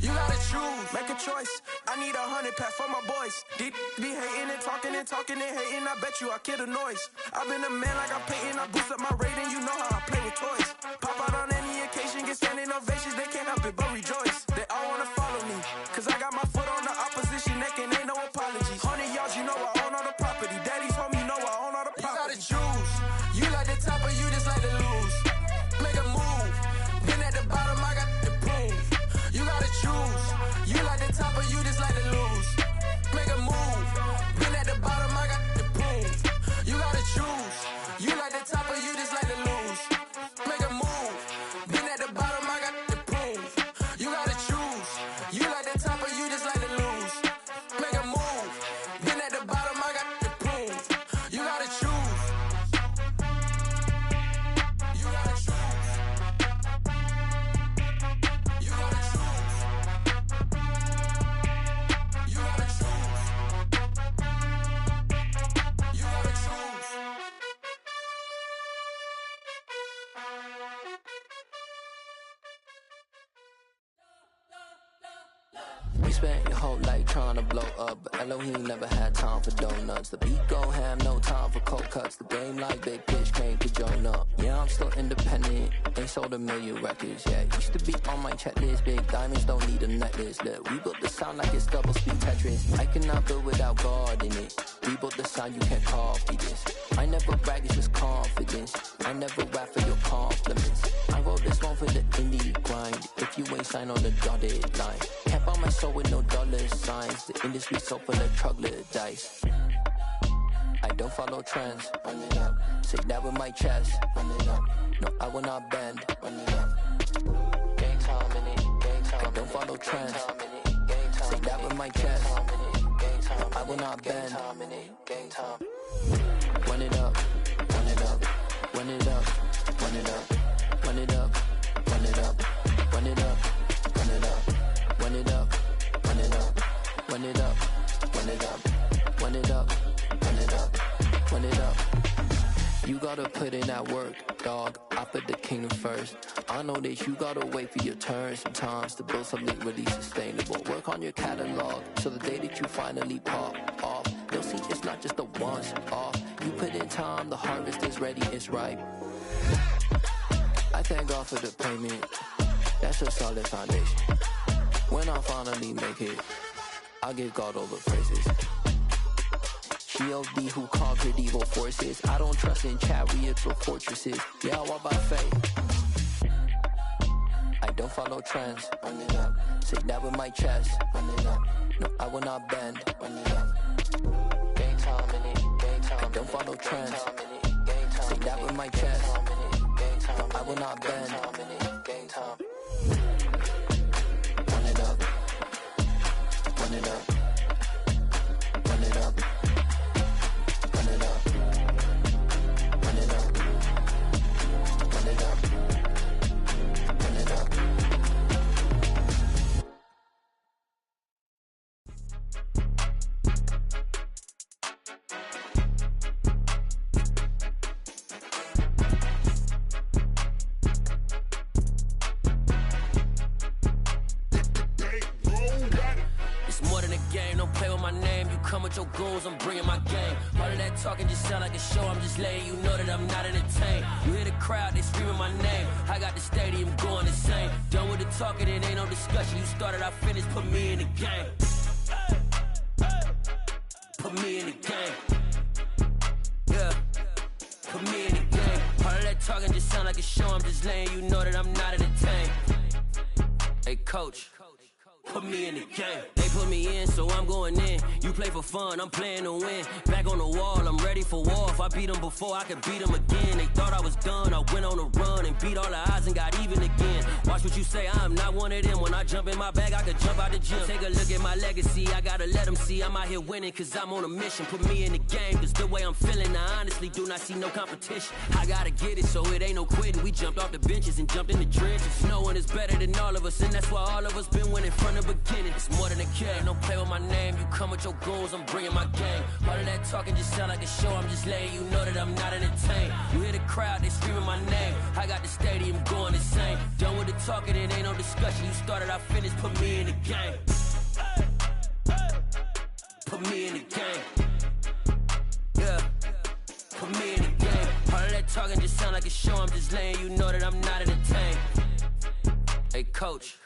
You gotta choose. Make a choice. I need 100 pack for my boys. Be hating and talking and hating. I bet you I kill the noise. I've been a man like I'm Peyton. I boost up my rating. You know how I play with toys. Pop out on any occasion, get standing ovations. They can't help it but rejoice. They all wanna follow me, cause I got my foot on the opposition neck and ain't no apologies. 100 yards, you know I own all the property. Daddy's home, you know I own all the property. You gotta choose. You like the top or you just like to lose. Make a move. Been at the bottom, I got the proof. You gotta choose. You like the top or you just You spent your whole life trying to blow up, but Elohim never had time for donuts. The beat gon' have no time for cold cuts. The game like Big Pitch came to join up. Yeah, I'm still independent, ain't sold a million records yet. Used to be on my checklist, big diamonds don't need a necklace. Look, we built the sound like it's double speed Tetris. I cannot build without God in it. We built the sound, you can't copy this. I never brag, it's just confidence. I never rap for your compliments. I wrote this one for the indie grind. If you ain't signed on the dotted line, can't buy my soul with no dollar signs. The industry so full of troglodytes. I don't follow trends. Run it up. Say that with my chest. Run it up. No, I will not bend. Run it up. Game time in it. Game time. I don't follow trends. Say that with my chest. I will not bend. Game time. Run it up. Run it up. Run it up. Run it up. Run it up. Run it up. Run it up. Run it up. Run it up. Run it up. Run it up. Run it up. Run it up. Run it up. Run it up. You gotta put in that work, dog. I put the kingdom first. I know that you gotta wait for your turn sometimes to build something really sustainable. Work on your catalog so the day that you finally pop off, they'll see it's not just a once off. You put in time, the harvest is ready, it's ripe. I thank God for the payment. That's a solid foundation. When I finally make it, I give God all the praises. G.O.D. who conquered evil forces. I don't trust in chariots or fortresses. Yeah, I walk by faith. I don't follow trends. Run it up. Say that with my chest. Run it up. No, I will not bend. Run it up. Game time in it. Game time. I don't follow trends. Say that with my chest. I will not bend. Game time. Run it up. Run it up. Run it up. Run it up. Run it up. Run it up. Run it up. Come with your goons, I'm bringing my game. All of that talking just sound like a show. I'm just letting you know that I'm not entertained. You hear the crowd, they screaming my name. I got the stadium going insane. Done with the talking, it ain't no discussion. You started, I finished, put me in the game. Put me in the game. Yeah, put me in the game. All of that talking just sound like a show. I'm just letting you know that I'm not entertained. Hey, coach. Put me in the game. They put me in, so I'm going in. You play for fun, I'm playing to win. Back on the wall, I'm ready for war. If I beat them before, I could beat them again. They thought I was done, I went on a run and beat all the odds and got even again. Watch what you say, I'm not one of them. When I jump in my bag, I could jump out the gym. Take a look at my legacy, I gotta let them see I'm out here winning, cause I'm on a mission. Put me in the game, cause the way I'm feeling, I honestly do not see no competition. I gotta get it, so it ain't no quitting. We jumped off the benches and jumped in the trenches. No one is better than all of us, and that's why all of us been winning from the beginning. It's more than a game, don't play with my name. You come with your goons, I'm bringing my game. All of that talking just sound like a show. I'm just letting you know that I'm not entertained. You hear the crowd, they screaming my name. I got the stadium going insane. Done with the talking, it ain't no discussion. You started, I finished, put me in the game. Put me in the game. Yeah, put me in the game. All of that talking just sound like a show. I'm just letting you know that I'm not entertained. Hey, coach.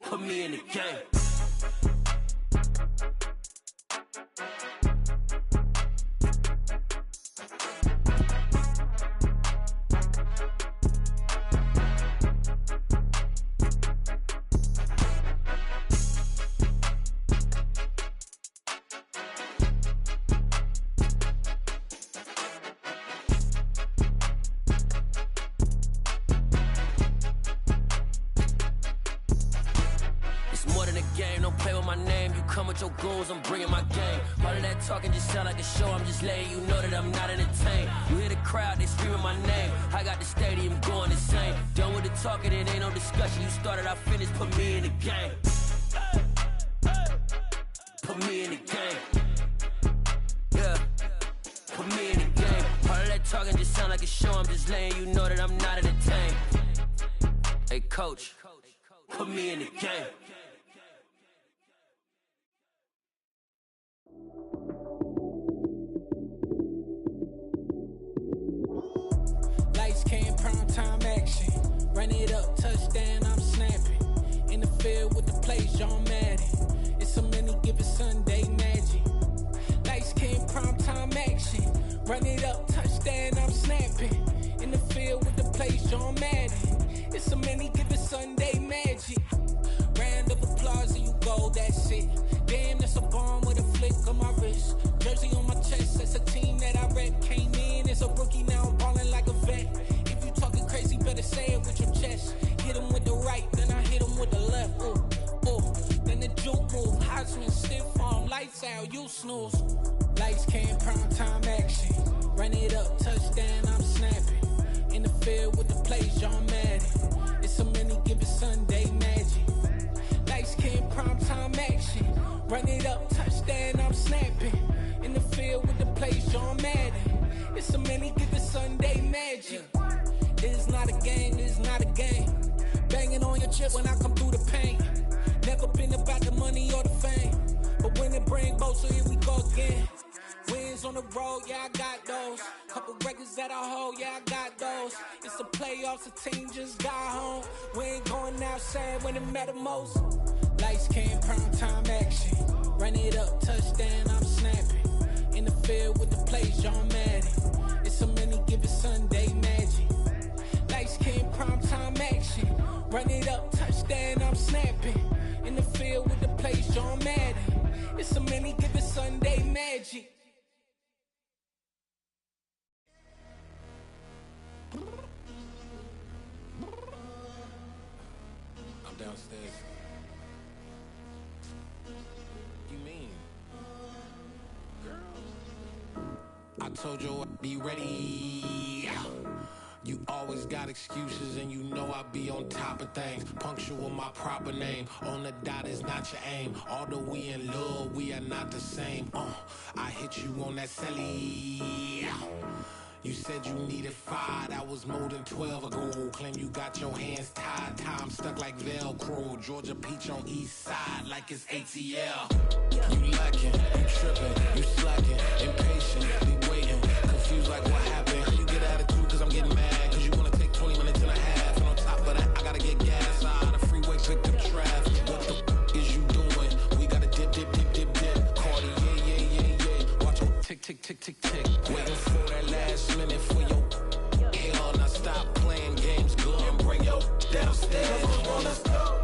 Put me in the game. Your goals, I'm bringing my game. All of that talking just sound like a show. I'm just letting you know that I'm not entertained. You hear the crowd, they screaming my name. I got the stadium going insane. Done with the talking, it ain't no discussion. You started, I finished, put me in the game. Put me in the game. Yeah, put me in the game. All of that talking just sound like a show. I'm just letting you know that I'm not entertained. Hey, coach, put me in the game. up, touchdown, I'm snapping. In the field with the plays, John Madden. It's a many given Sunday magic. Lights came primetime action. Run it up, touchdown, I'm snapping. In the field with the plays, John Madden. It's a many given Sunday magic. Round of applause and you go, that's it. Damn, that's a bomb with a flick on my wrist. Jersey on my chest, that's a team that I rep. Came in as a rookie, now I'm ballin' like a vet. If you talking crazy, better say it with your chest. Hit him with the right, then I hit him with the left. Ooh, ooh. Then the juke move, Heisman stiff arm, lights out, you snooze. Lights came, prime time action. Run it up, touchdown, I'm snapping. In the field with the plays, John Madden. It's a many given Sunday magic. Lights came, prime time action. Run it up, touchdown, I'm snapping. In the field with the plays, John Madden. It's a many given Sunday magic. It's not a game, it's not a game. Banging on your chip when I come through the paint. Never been about the money or the fame. But when it bring both, so here we go again. Wins on the road, yeah, I got those. Couple records that I hold, yeah, I got those. It's the playoffs, the team just got home. We ain't going outside when it matter most. Lights came, prime time action. Run it up, touchdown, I'm snapping. In the field with the plays, John Madden. It's a many given Sunday magic. Lights came, prime time action. Run it up, touchdown, I'm snapping. In the field with the plays, John Madden. It's a many given Sunday magic. I'm downstairs. You mean? Girl. I told you I'd be ready. You always got excuses and you know I be on top of things. Punctual my proper name. On the dot is not your aim. Although we in love, we are not the same. I hit you on that celly. You said you needed 5, that was more than 12 ago. Claim you got your hands tied, time stuck like Velcro. Georgia Peach on east side like it's ATL. You lacking, you tripping, you slacking, impatient, be waiting, confused like what happened. How you get attitude cause I'm getting mad, cause you wanna take 20 minutes and a half. And on top of that, I gotta get gas out of the freeway, pick up traffic. What the f is you doing? We gotta dip, dip, dip, dip, dip. Cardi, yeah. Watch your tick, tick, tick, tick, tick. Waiting for that last minute for your hell. Now stop playing games, go and bring your downstairs. Come on, let's go.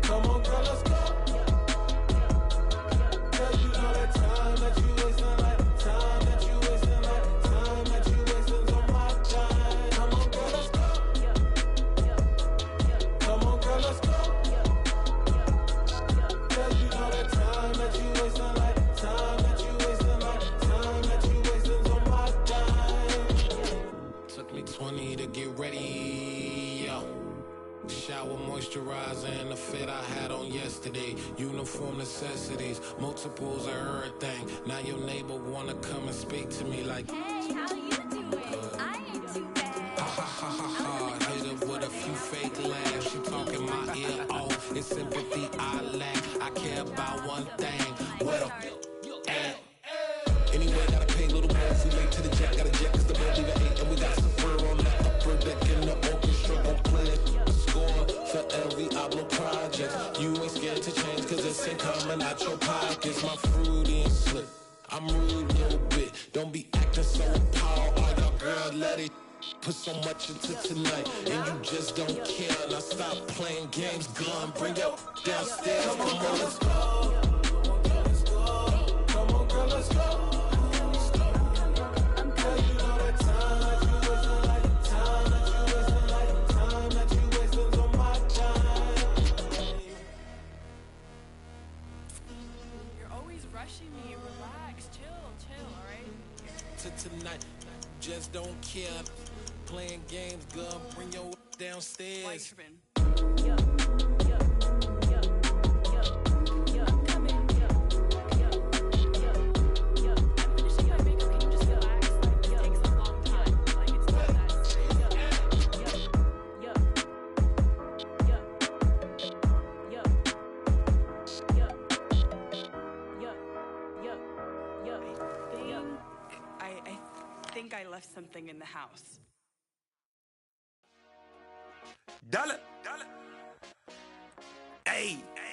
Come on, girl, let's go. Cause you know that time that you wasting, like time that you wasting, like time that you wasting on my time. Come on, girl, let's go. Come on, girl, let's go. Cause you know that time that you wasting, like time that you wasting, like time that you wasting on my time. Took me 20 to get ready, yo. Shower, moisturizer, and the fit I had on yesterday. Uniform necessities, multiples of everything. Now your neighbor wanna come and speak to me like, hey, how you doing? I ain't too bad. Ha ha ha ha ha. Hit her with a few fake laughs. She talking my ear off. It's sympathy I lack. I care about one thing. What a at. Anyway, gotta pay a little more if we late to the jet. Got a jet cause the boat leave at 8. And we got some fur on the upper deck in the orchestra. Gon' play a score for every Ablo project. You ain't scared to change cause it's ain't coming out your pockets. My fruity and slick. I'm rude a little bit. Don't be acting so appalled. Oh, y'all girl, let it put so much into tonight. And you just don't care. Now stop playing games. Gun, bring your downstairs. Come on, girl, let's go. Come on, girl, let's go. Tonight, just don't care. Playing games, girl, bring your downstairs. I left something in the house. Dollar. Hey.